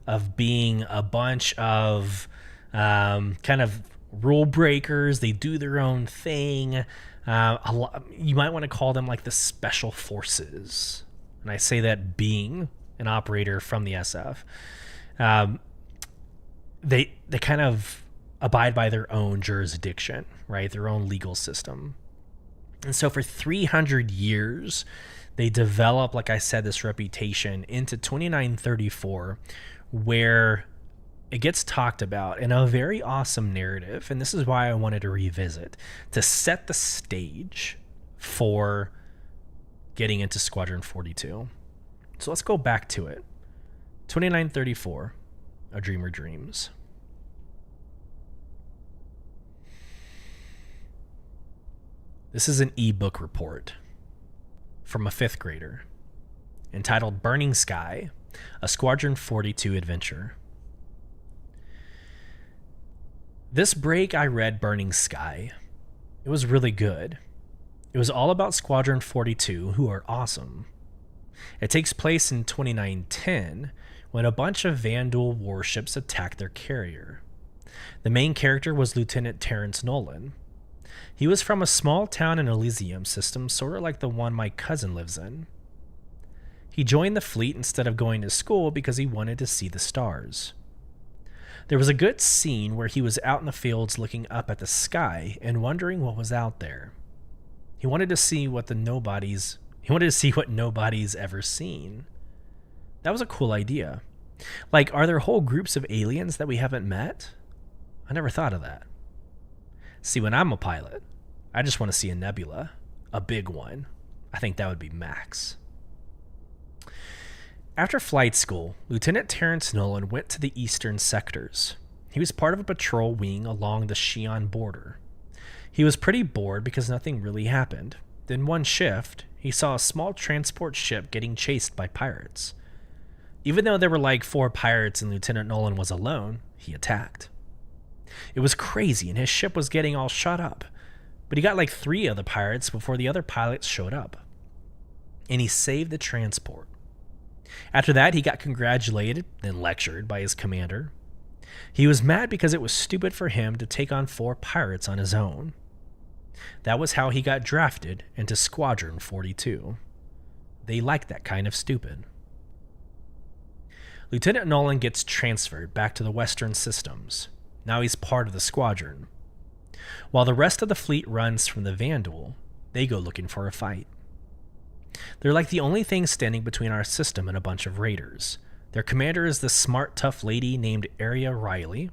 of being a bunch of kind of rule breakers. They do their own thing. You might want to call them like the special forces. And I say that being an operator from the SF. They kind of abide by their own jurisdiction, right? Their own legal system. And so for 300 years, they develop, like I said, this reputation into 2934, where it gets talked about in a very awesome narrative. And this is why I wanted to revisit, to set the stage for getting into Squadron 42. So let's go back to it. 2934, A Dreamer Dreams. This is an ebook report from a 5th grader entitled Burning Sky, a Squadron 42 adventure. This break I read Burning Sky. It was really good. It was all about Squadron 42, who are awesome. It takes place in 2910, when a bunch of Vandal warships attacked their carrier. The main character was Lieutenant Terrence Nolan. He was from a small town in Elysium system, sort of like the one my cousin lives in. He joined the fleet instead of going to school because he wanted to see the stars. There was a good scene where he was out in the fields looking up at the sky and wondering what was out there. He wanted to see what nobody's ever seen. That was a cool idea. Like, are there whole groups of aliens that we haven't met? I never thought of that. See, when I'm a pilot, I just want to see a nebula, a big one. I think that would be max. After flight school, Lieutenant Terrence Nolan went to the eastern sectors. He was part of a patrol wing along the Xi'an border. He was pretty bored because nothing really happened. Then one shift, he saw a small transport ship getting chased by pirates. Even though there were like 4 pirates and Lieutenant Nolan was alone, he attacked. It was crazy and his ship was getting all shot up, but he got like 3 of the pirates before the other pilots showed up. And he saved the transport. After that, he got congratulated, then lectured by his commander. He was mad because it was stupid for him to take on 4 pirates on his own. That was how he got drafted into Squadron 42. They liked that kind of stupid. Lieutenant Nolan gets transferred back to the Western Systems. Now he's part of the squadron. While the rest of the fleet runs from the Vandal, they go looking for a fight. They're like the only thing standing between our system and a bunch of raiders. Their commander is this smart, tough lady named Aria Riley.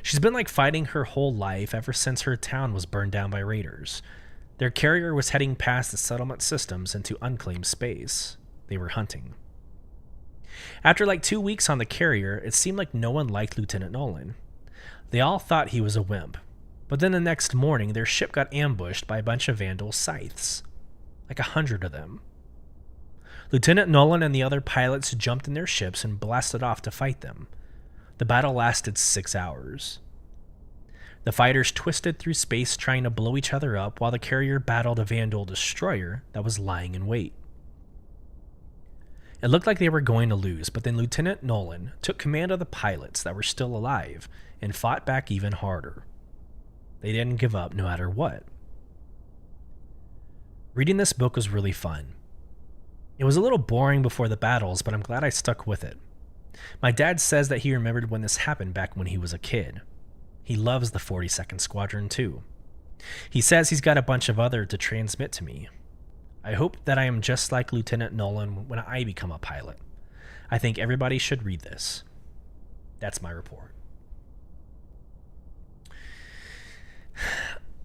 She's been like fighting her whole life ever since her town was burned down by raiders. Their carrier was heading past the settlement systems into unclaimed space. They were hunting. After like 2 weeks on the carrier, it seemed like no one liked Lieutenant Nolan. They all thought he was a wimp. But then the next morning, their ship got ambushed by a bunch of Vandal scythes. Like 100 of them. Lieutenant Nolan and the other pilots jumped in their ships and blasted off to fight them. The battle lasted 6 hours. The fighters twisted through space trying to blow each other up while the carrier battled a Vandal destroyer that was lying in wait. It looked like they were going to lose, but then Lieutenant Nolan took command of the pilots that were still alive and fought back even harder. They didn't give up no matter what. Reading this book was really fun. It was a little boring before the battles, but I'm glad I stuck with it. My dad says that he remembered when this happened back when he was a kid. He loves the 42nd Squadron too. He says he's got a bunch of other to transmit to me. I hope that I am just like Lieutenant Nolan when I become a pilot. I think everybody should read this. That's my report.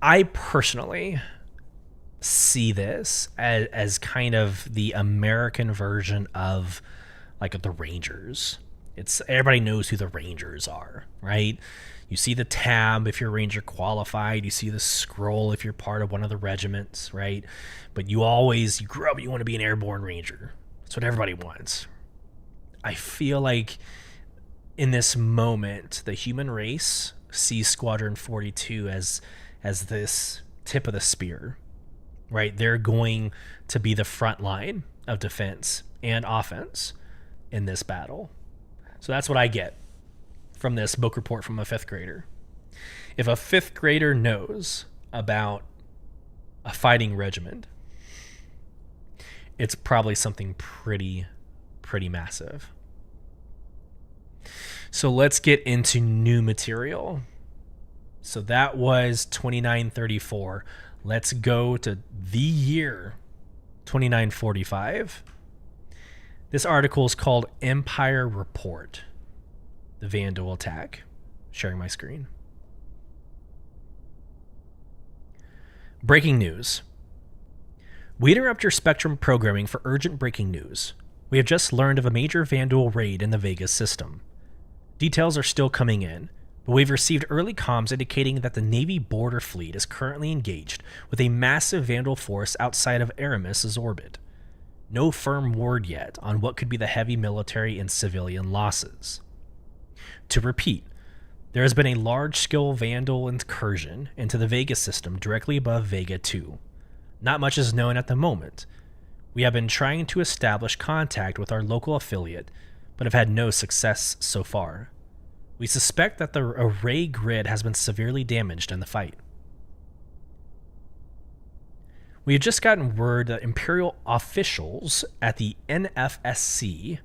I personally see this as kind of the American version of like the Rangers. It's everybody knows who the Rangers are, right? You see the tab if you're Ranger qualified. You see the scroll if you're part of one of the regiments, right? But you grew up, you want to be an airborne Ranger. That's what everybody wants. I feel like in this moment, the human race sees Squadron 42 as this tip of the spear, right? They're going to be the front line of defense and offense in this battle. So that's what I get from this book report from a 5th grader. If a 5th grader knows about a fighting regiment, it's probably something pretty massive. So let's get into new material. So that was 2934. Let's go to the year 2945. This article is called Empire Report, the Vandal Attack. Sharing my screen. Breaking news. We interrupt your Spectrum programming for urgent breaking news. We have just learned of a major Vandal raid in the Vegas system. Details are still coming in, but we've received early comms indicating that the Navy border fleet is currently engaged with a massive Vandal force outside of Aramis's orbit. No firm word yet on what could be the heavy military and civilian losses. To repeat, there has been a large-scale Vandal incursion into the Vega system directly above Vega 2. Not much is known at the moment. We have been trying to establish contact with our local affiliate, but have had no success so far. We suspect that the array grid has been severely damaged in the fight. We have just gotten word that Imperial officials at the NFSC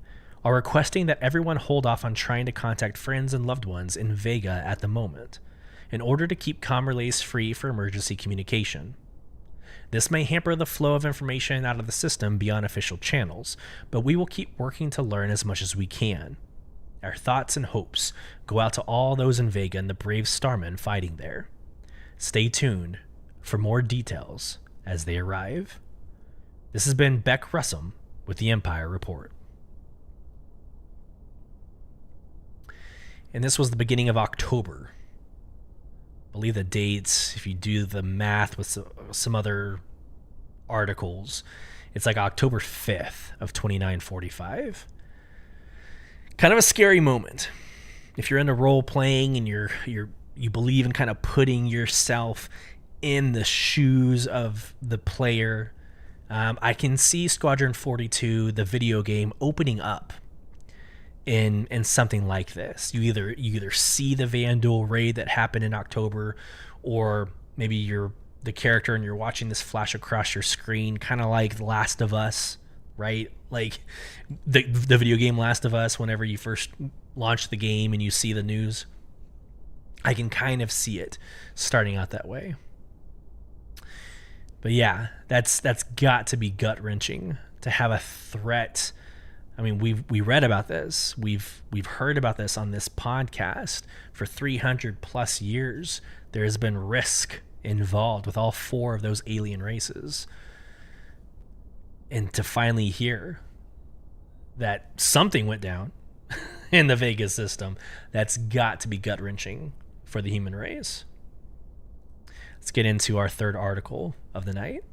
are requesting that everyone hold off on trying to contact friends and loved ones in Vega at the moment, in order to keep comm relays free for emergency communication. This may hamper the flow of information out of the system beyond official channels, but we will keep working to learn as much as we can. Our thoughts and hopes go out to all those in Vega and the brave starmen fighting there. Stay tuned for more details as they arrive. This has been Beck Russum with the Empire Report. And this was the beginning of October. I believe the dates, if you do the math with some other articles, it's like October 5th of 2945. Kind of a scary moment. If you're into role playing and you believe in kind of putting yourself in the shoes of the player, I can see Squadron 42, the video game, opening up in something like this. You either see the Vandal raid that happened in October, or maybe you're the character and you're watching this flash across your screen, kind of like The Last of Us, right? Like the video game Last of Us, whenever you first launch the game and you see the news. I can kind of see it starting out that way. But yeah, that's got to be gut-wrenching to have a threat. I mean, we read about this. We've heard about this on this podcast for 300 plus years. There has been risk involved with all 4 of those alien races. And to finally hear that something went down in the Vegas system, that's got to be gut-wrenching for the human race. Let's get into our third article of the night.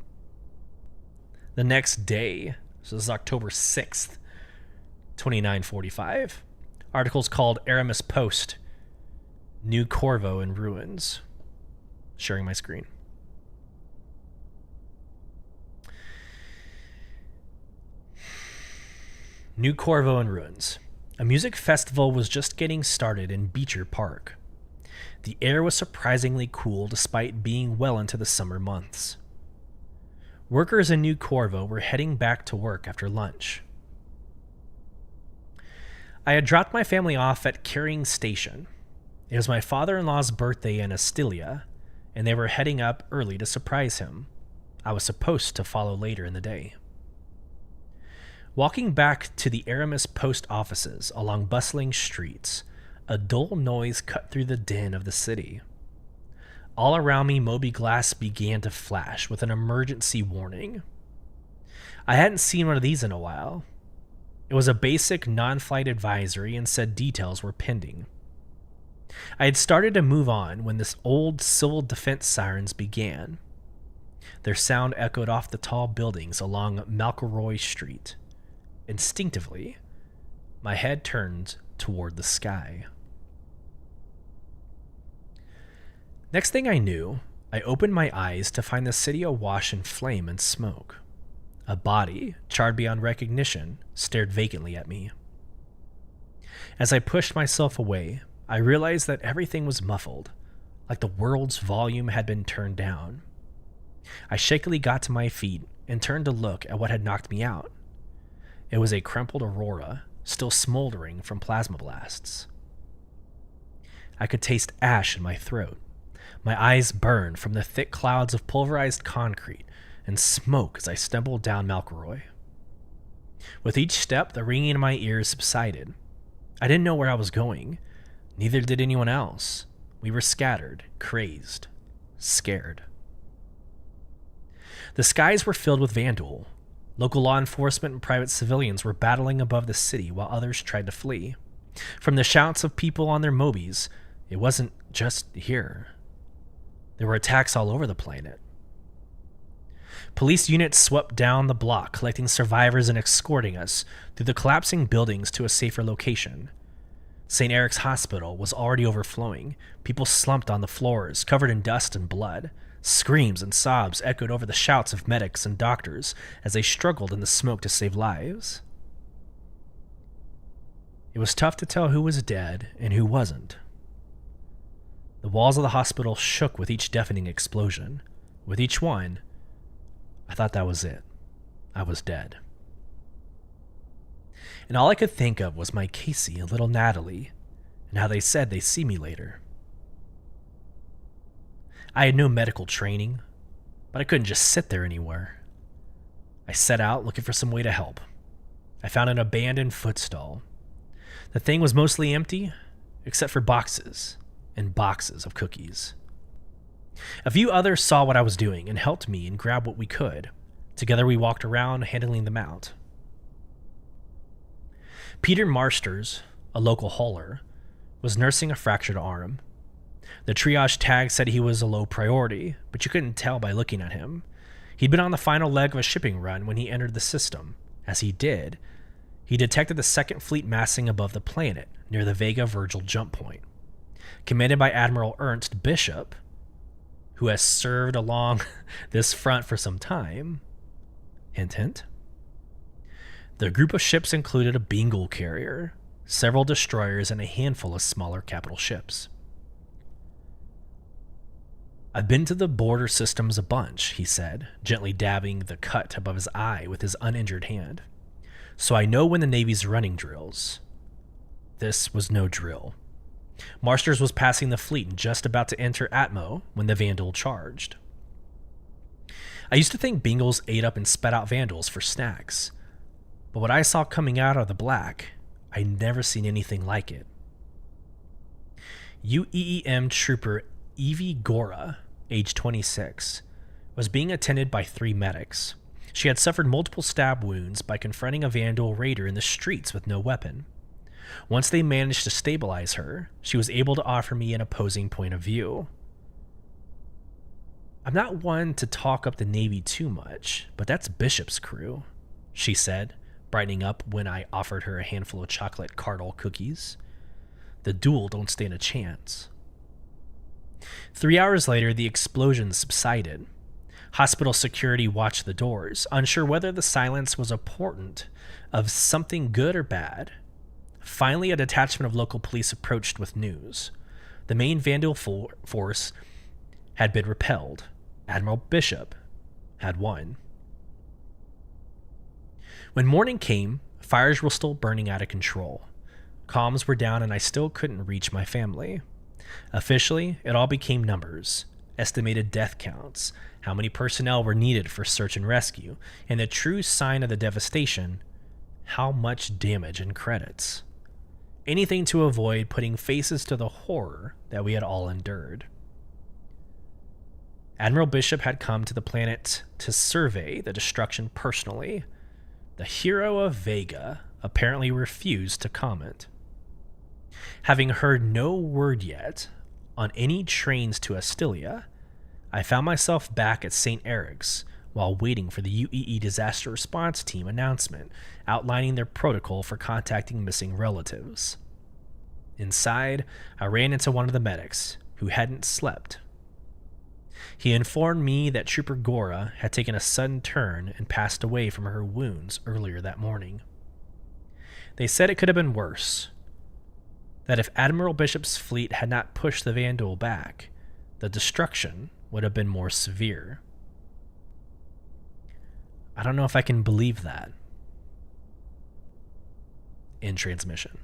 The next day, so this is October 6th, 2945. Article's called Aramis Post, New Corvo in Ruins. Sharing my screen. New Corvo in Ruins. A music festival was just getting started in Beecher Park. The air was surprisingly cool despite being well into the summer months. Workers in New Corvo were heading back to work after lunch. I had dropped my family off at Carrying Station. It was my father-in-law's birthday in Astilia, and they were heading up early to surprise him. I was supposed to follow later in the day. Walking back to the Aramis post offices along bustling streets, a dull noise cut through the din of the city. All around me, Moby Glass began to flash with an emergency warning. I hadn't seen one of these in a while. It was a basic non-flight advisory and said details were pending. I had started to move on when this old civil defense sirens began. Their sound echoed off the tall buildings along McElroy Street. Instinctively, my head turned toward the sky. Next thing I knew, I opened my eyes to find the city awash in flame and smoke. A body, charred beyond recognition, stared vacantly at me. As I pushed myself away, I realized that everything was muffled, like the world's volume had been turned down. I shakily got to my feet and turned to look at what had knocked me out. It was a crumpled aurora, still smoldering from plasma blasts. I could taste ash in my throat. My eyes burned from the thick clouds of pulverized concrete and smoke as I stumbled down McElroy. With each step, the ringing in my ears subsided. I didn't know where I was going. Neither did anyone else. We were scattered, crazed, scared. The skies were filled with vandal. Local law enforcement and private civilians were battling above the city while others tried to flee. From the shouts of people on their Mobies, it wasn't just here. There were attacks all over the planet. Police units swept down the block, collecting survivors and escorting us through the collapsing buildings to a safer location. St. Eric's Hospital was already overflowing. People slumped on the floors, covered in dust and blood. Screams and sobs echoed over the shouts of medics and doctors as they struggled in the smoke to save lives. It was tough to tell who was dead and who wasn't. The walls of the hospital shook with each deafening explosion. With each one, I thought that was it. I was dead. And all I could think of was my Casey and little Natalie, and how they said they'd see me later. I had no medical training, but I couldn't just sit there anywhere. I set out looking for some way to help. I found an abandoned food stall. The thing was mostly empty, except for boxes and boxes of cookies. A few others saw what I was doing and helped me and grabbed what we could. Together we walked around, handling them out. Peter Marsters, a local hauler, was nursing a fractured arm. The triage tag said he was a low priority, but you couldn't tell by looking at him. He'd been on the final leg of a shipping run when he entered the system. As he did, he detected the Second Fleet massing above the planet near the Vega Virgil jump point. Commanded by Admiral Ernst Bishop, who has served along this front for some time, hint hint, the group of ships included a Bengal carrier, several destroyers, and a handful of smaller capital ships. I've been to the border systems a bunch, he said, gently dabbing the cut above his eye with his uninjured hand. So I know when the Navy's running drills. This was no drill. Marsters was passing the fleet and just about to enter Atmo when the Vandal charged. I used to think Bengals ate up and spat out Vandals for snacks, but what I saw coming out of the black, I'd never seen anything like it. UEEM trooper Evie Gora age 26, was being attended by 3 medics. She had suffered multiple stab wounds by confronting a vandal raider in the streets with no weapon. Once they managed to stabilize her, she was able to offer me an opposing point of view. I'm not one to talk up the Navy too much, but that's Bishop's crew, she said, brightening up when I offered her a handful of chocolate cardinal cookies. The duel don't stand a chance. 3 hours later, the explosion subsided. Hospital security watched the doors, unsure whether the silence was a portent of something good or bad. Finally, a detachment of local police approached with news. The main vandal force had been repelled. Admiral Bishop had won. When morning came, fires were still burning out of control. Comms were down and I still couldn't reach my family. Officially, it all became numbers, estimated death counts, how many personnel were needed for search and rescue, and the true sign of the devastation, how much damage and credits. Anything to avoid putting faces to the horror that we had all endured. Admiral Bishop had come to the planet to survey the destruction personally. The hero of Vega apparently refused to comment. Having heard no word yet on any trains to Astilia, I found myself back at St. Eric's while waiting for the UEE disaster response team announcement outlining their protocol for contacting missing relatives. Inside, I ran into one of the medics who hadn't slept. He informed me that Trooper Gora had taken a sudden turn and passed away from her wounds earlier that morning. They said it could have been worse. That if Admiral Bishop's fleet had not pushed the Vandal back, the destruction would have been more severe. I don't know if I can believe that. In transmission.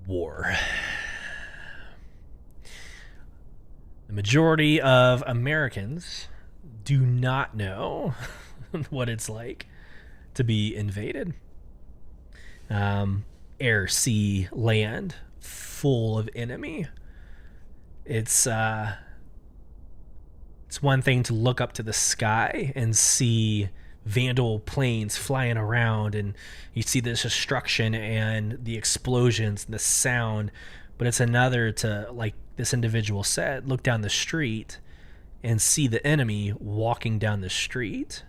War. The majority of Americans do not know what it's like to be invaded. Air, sea, land, full of enemy. It's one thing to look up to the sky and see Vandal planes flying around and you see this destruction and the explosions and the sound, but it's another to, like this individual said, look down the street and see the enemy walking down the street.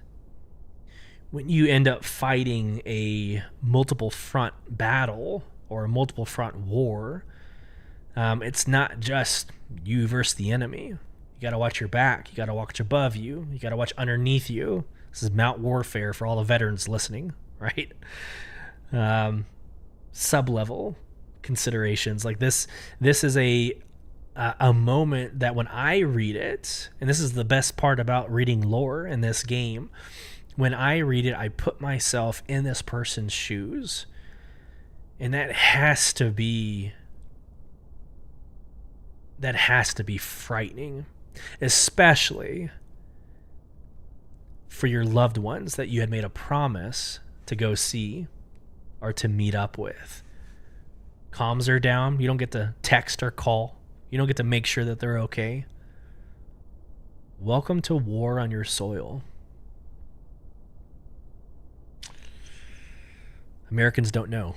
When you end up fighting a multiple front battle or a multiple front war, it's not just you versus the enemy. You got to watch your back. You got to watch above you. You got to watch underneath you. This is Mount Warfare for all the veterans listening, right? Sub-level considerations like this. This is a moment that when I read it, and this is the best part about reading lore in this game, when I read it, I put myself in this person's shoes, and that has to be frightening, especially for your loved ones that you had made a promise to go see or to meet up with. Comms are down. You don't get to text or call. You don't get to make sure that they're okay. Welcome to war on your soil. Americans don't know.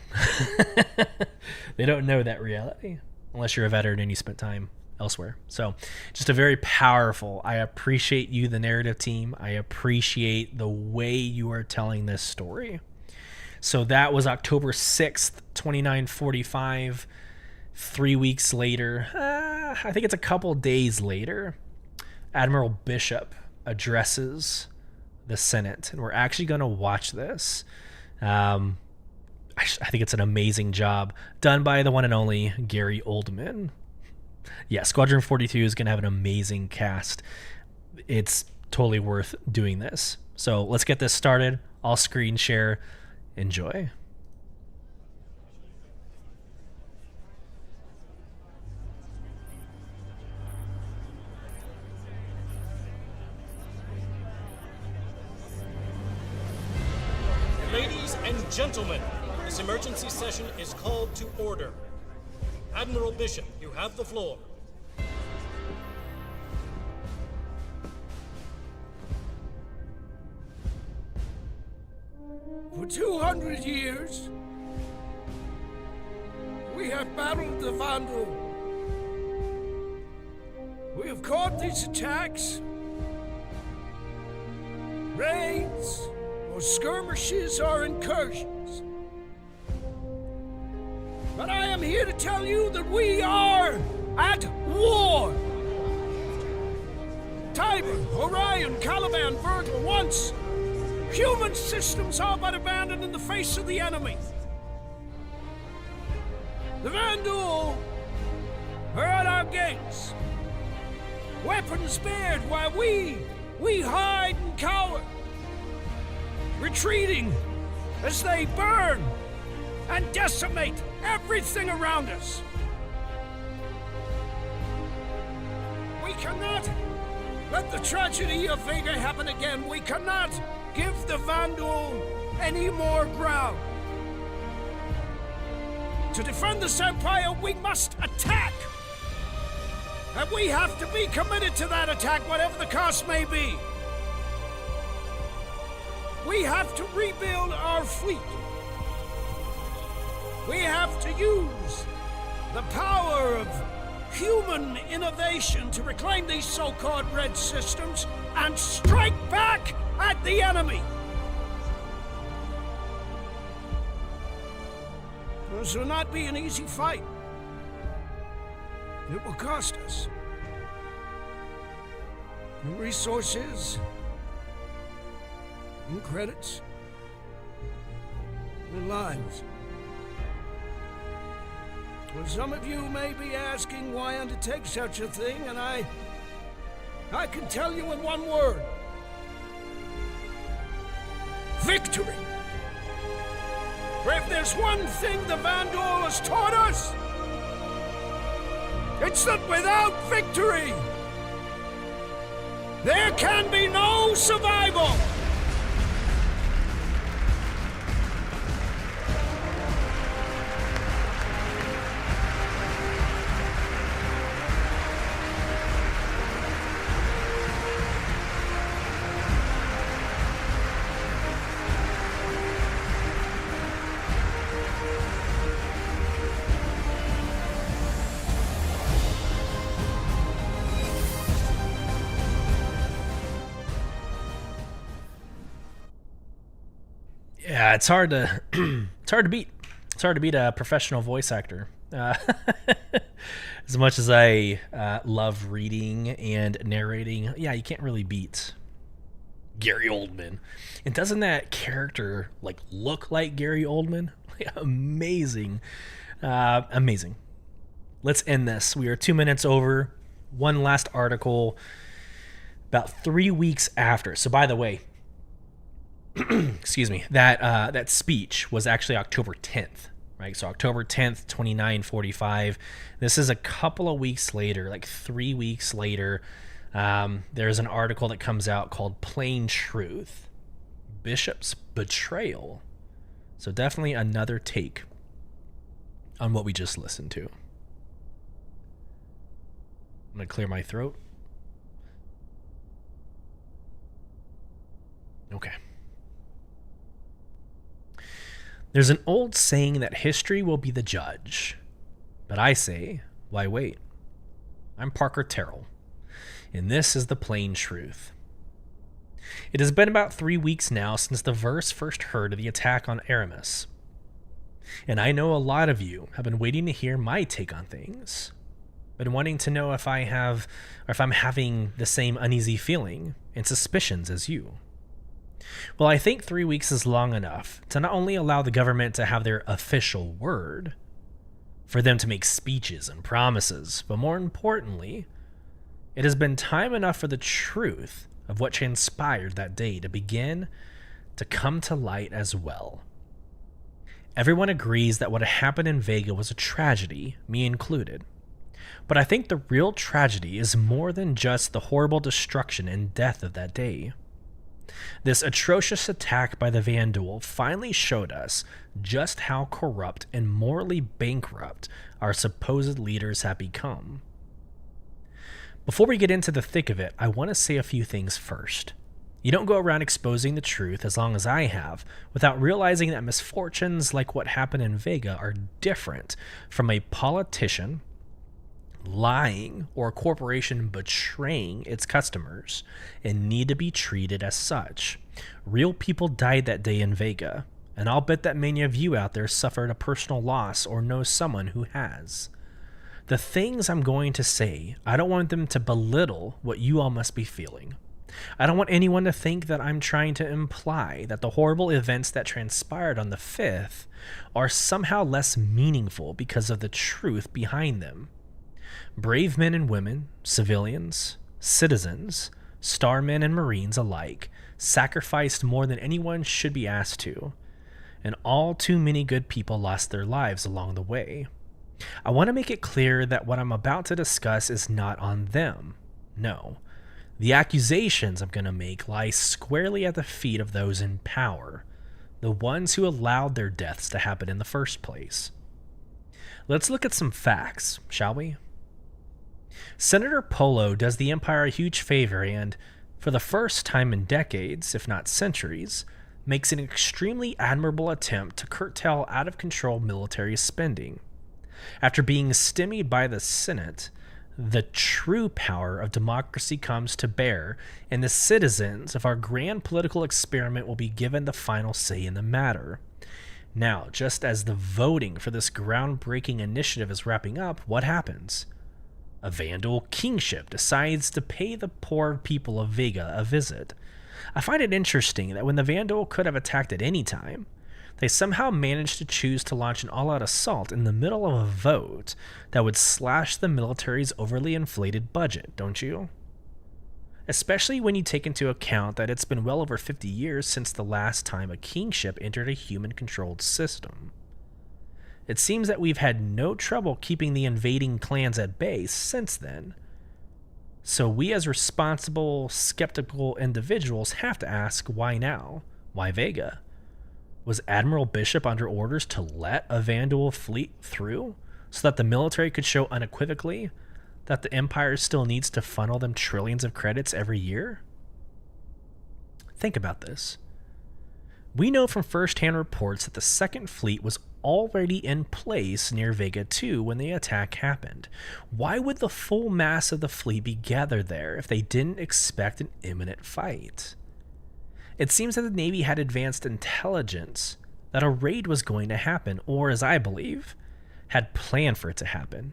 They don't know that reality unless you're a veteran and you spent time elsewhere. So just a very powerful, I appreciate you, the narrative team. I appreciate the way you are telling this story. So that was October 6th, 2945. 3 weeks later, I think it's a couple days later, Admiral Bishop addresses the Senate, and we're actually going to watch this. I think it's an amazing job done by the one and only Gary Oldman. Yeah, Squadron 42 is going to have an amazing cast. It's totally worth doing this. So let's get this started. I'll screen share. Enjoy. Ladies and gentlemen, this emergency session is called to order. Admiral Bishop, you have the floor. For 200 years, we have battled the Vandal. We have caught these attacks, raids, or skirmishes or incursions. But I am here to tell you that we are at war. Tiber, Orion, Caliban, Virgil, once human systems are but abandoned in the face of the enemy. The Vandal are at our gates, weapons bared while we hide and cower, retreating as they burn and decimate everything around us. We cannot let the tragedy of Vega happen again. We cannot give the Vandal any more ground. To defend this empire, we must attack. And we have to be committed to that attack, whatever the cost may be. We have to rebuild our fleet. We have to use the power of human innovation to reclaim these so-called red systems and strike back at the enemy. This will not be an easy fight. It will cost us in resources, in credits, in lives. Well, some of you may be asking why undertake such a thing, and I can tell you in one word. Victory! For if there's one thing the Vandal has taught us, it's that without victory, there can be no survival! Yeah, it's hard to beat. It's hard to beat a professional voice actor. As much as I love reading and narrating, yeah, you can't really beat Gary Oldman. And doesn't that character like look like Gary Oldman? Amazing, amazing. Let's end this. We are 2 minutes over. One last article. About 3 weeks after. So, by the way, excuse me, that speech was actually October 10th, right? So October 10th, 2945. This is a couple of weeks later, like 3 weeks later. There's an article that comes out called Plain Truth, Bishop's Betrayal. So definitely another take on what we just listened to. I'm going to clear my throat. Okay. There's an old saying that history will be the judge, but I say, why wait? I'm Parker Terrell, and this is the plain truth. It has been about 3 weeks now since the verse first heard of the attack on Aramis, and I know a lot of you have been waiting to hear my take on things, been wanting to know if I'm having the same uneasy feeling and suspicions as you. Well, I think 3 weeks is long enough to not only allow the government to have their official word, for them to make speeches and promises, but more importantly, it has been time enough for the truth of what transpired that day to begin to come to light as well. Everyone agrees that what happened in Vega was a tragedy, me included. But I think the real tragedy is more than just the horrible destruction and death of that day. This atrocious attack by the Vanduul finally showed us just how corrupt and morally bankrupt our supposed leaders have become. Before we get into the thick of it, I want to say a few things first. You don't go around exposing the truth as long as I have without realizing that misfortunes like what happened in Vega are different from a politician lying or a corporation betraying its customers and need to be treated as such. Real people died that day in Vega, and I'll bet that many of you out there suffered a personal loss or know someone who has. The things I'm going to say, I don't want them to belittle what you all must be feeling. I don't want anyone to think that I'm trying to imply that the horrible events that transpired on the 5th are somehow less meaningful because of the truth behind them. Brave men and women, civilians, citizens, starmen and marines alike sacrificed more than anyone should be asked to, and all too many good people lost their lives along the way. I want to make it clear that what I'm about to discuss is not on them. No. The accusations I'm going to make lie squarely at the feet of those in power, the ones who allowed their deaths to happen in the first place. Let's look at some facts, shall we? Senator Polo does the Empire a huge favor and, for the first time in decades, if not centuries, makes an extremely admirable attempt to curtail out-of-control military spending. After being stymied by the Senate, the true power of democracy comes to bear, and the citizens of our grand political experiment will be given the final say in the matter. Now, just as the voting for this groundbreaking initiative is wrapping up, what happens? A Vanduul kingship decides to pay the poor people of Vega a visit. I find it interesting that when the Vanduul could have attacked at any time, they somehow managed to choose to launch an all-out assault in the middle of a vote that would slash the military's overly inflated budget, don't you? Especially when you take into account that it's been well over 50 years since the last time a kingship entered a human-controlled system. It seems that we've had no trouble keeping the invading clans at bay since then. So we as responsible, skeptical individuals have to ask, why now? Why Vega? Was Admiral Bishop under orders to let a Vanduul fleet through so that the military could show unequivocally that the Empire still needs to funnel them trillions of credits every year? Think about this. We know from first-hand reports that the Second Fleet was already in place near Vega 2 when the attack happened. Why would the full mass of the fleet be gathered there if they didn't expect an imminent fight? It seems that the Navy had advanced intelligence that a raid was going to happen, or as I believe, had planned for it to happen.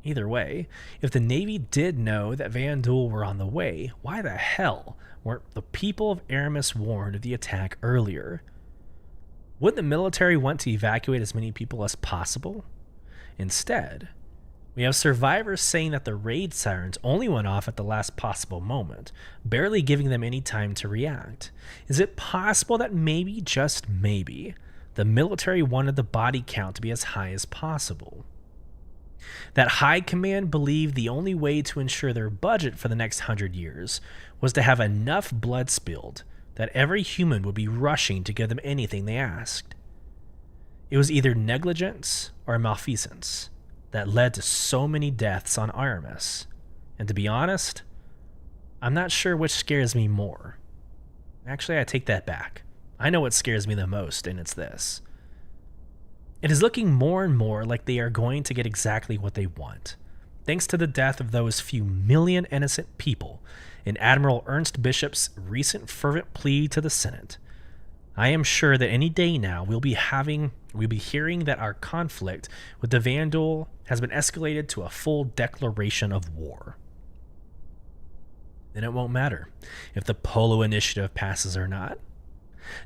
Either way, if the Navy did know that Vanduul were on the way, why the hell weren't the people of Aramis warned of the attack earlier? Wouldn't the military want to evacuate as many people as possible? Instead, we have survivors saying that the raid sirens only went off at the last possible moment, barely giving them any time to react. Is it possible that maybe, just maybe, the military wanted the body count to be as high as possible? That high command believed the only way to ensure their budget for the next 100 years was to have enough blood spilled that every human would be rushing to give them anything they asked. It was either negligence or malfeasance that led to so many deaths on Aramis. And to be honest, I'm not sure which scares me more. Actually, I take that back. I know what scares me the most, and it's this. It is looking more and more like they are going to get exactly what they want, thanks to the death of those few million innocent people in Admiral Ernst Bishop's recent fervent plea to the Senate. I am sure that any day now we'll be hearing that our conflict with the Vanduul has been escalated to a full declaration of war. Then it won't matter if the Polo Initiative passes or not.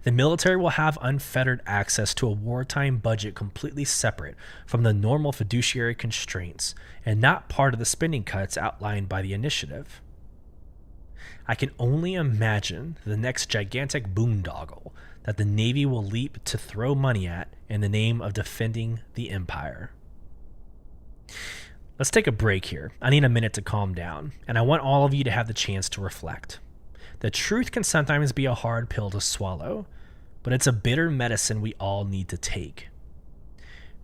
The military will have unfettered access to a wartime budget completely separate from the normal fiduciary constraints and not part of the spending cuts outlined by the initiative. I can only imagine the next gigantic boondoggle that the Navy will leap to throw money at in the name of defending the Empire. Let's take a break here. I need a minute to calm down, and I want all of you to have the chance to reflect. The truth can sometimes be a hard pill to swallow, but it's a bitter medicine we all need to take.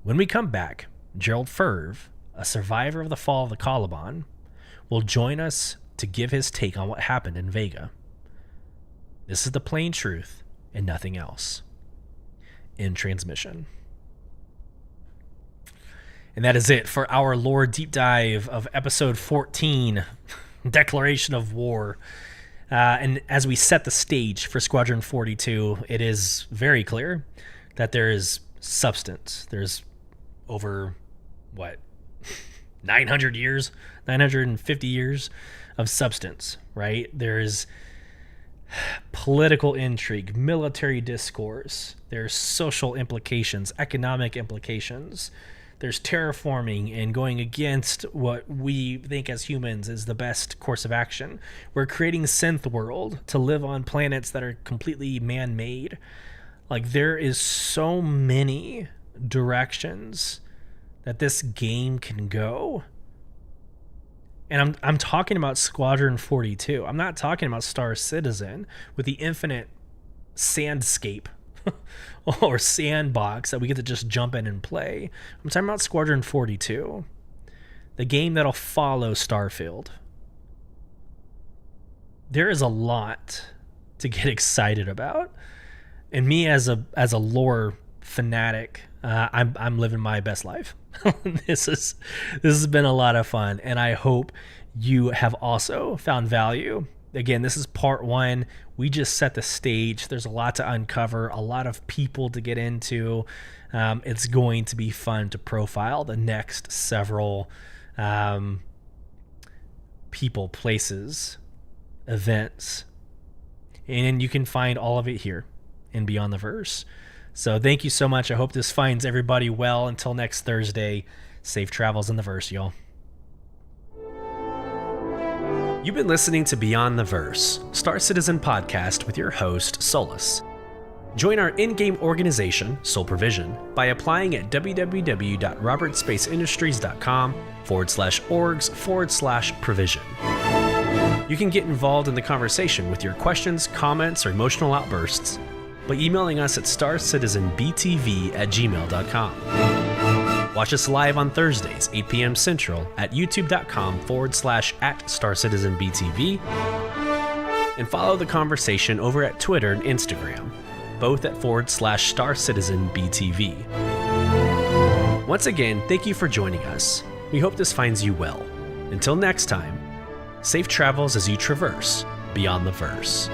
When we come back, Gerald Furve, a survivor of the fall of the Caliban, will join us to give his take on what happened in Vega. This is the plain truth and nothing else. In transmission. And that is it for our lore deep dive of episode 14, Declaration of War. And as we set the stage for Squadron 42, it is very clear that there is substance. There's over, 900 years, 950 years of substance, right? There's political intrigue, military discourse, there's social implications, economic implications, there's terraforming and going against what we think as humans is the best course of action. We're creating synth world to live on planets that are completely man-made. Like, there is so many directions that this game can go. And I'm talking about Squadron 42. I'm not talking about Star Citizen with the infinite sandscape or sandbox that we get to just jump in and play. I'm talking about Squadron 42, the game that'll follow Starfield. There is a lot to get excited about, and me as a lore fanatic, I'm living my best life. This has been a lot of fun, and I hope you have also found value. Again, this is part 1. We just set the stage. There's a lot to uncover, a lot of people to get into. It's going to be fun to profile the next several people, places, events. And you can find all of it here in Beyond the Verse. So thank you so much. I hope this finds everybody well. Until next Thursday, safe travels in the verse, y'all. You've been listening to Beyond the Verse, Star Citizen podcast with your host, Sulyce. Join our in-game organization, Soul Provision, by applying at www.robertspaceindustriescom/orgs/provision. You can get involved in the conversation with your questions, comments, or emotional outbursts by emailing us at starcitizenbtv@gmail.com. Watch us live on Thursdays, 8 p.m. Central at youtube.com/@StarCitizenBTV, and follow the conversation over at Twitter and Instagram, both at /StarCitizenBTV. Once again, thank you for joining us. We hope this finds you well. Until next time, safe travels as you traverse Beyond the Verse.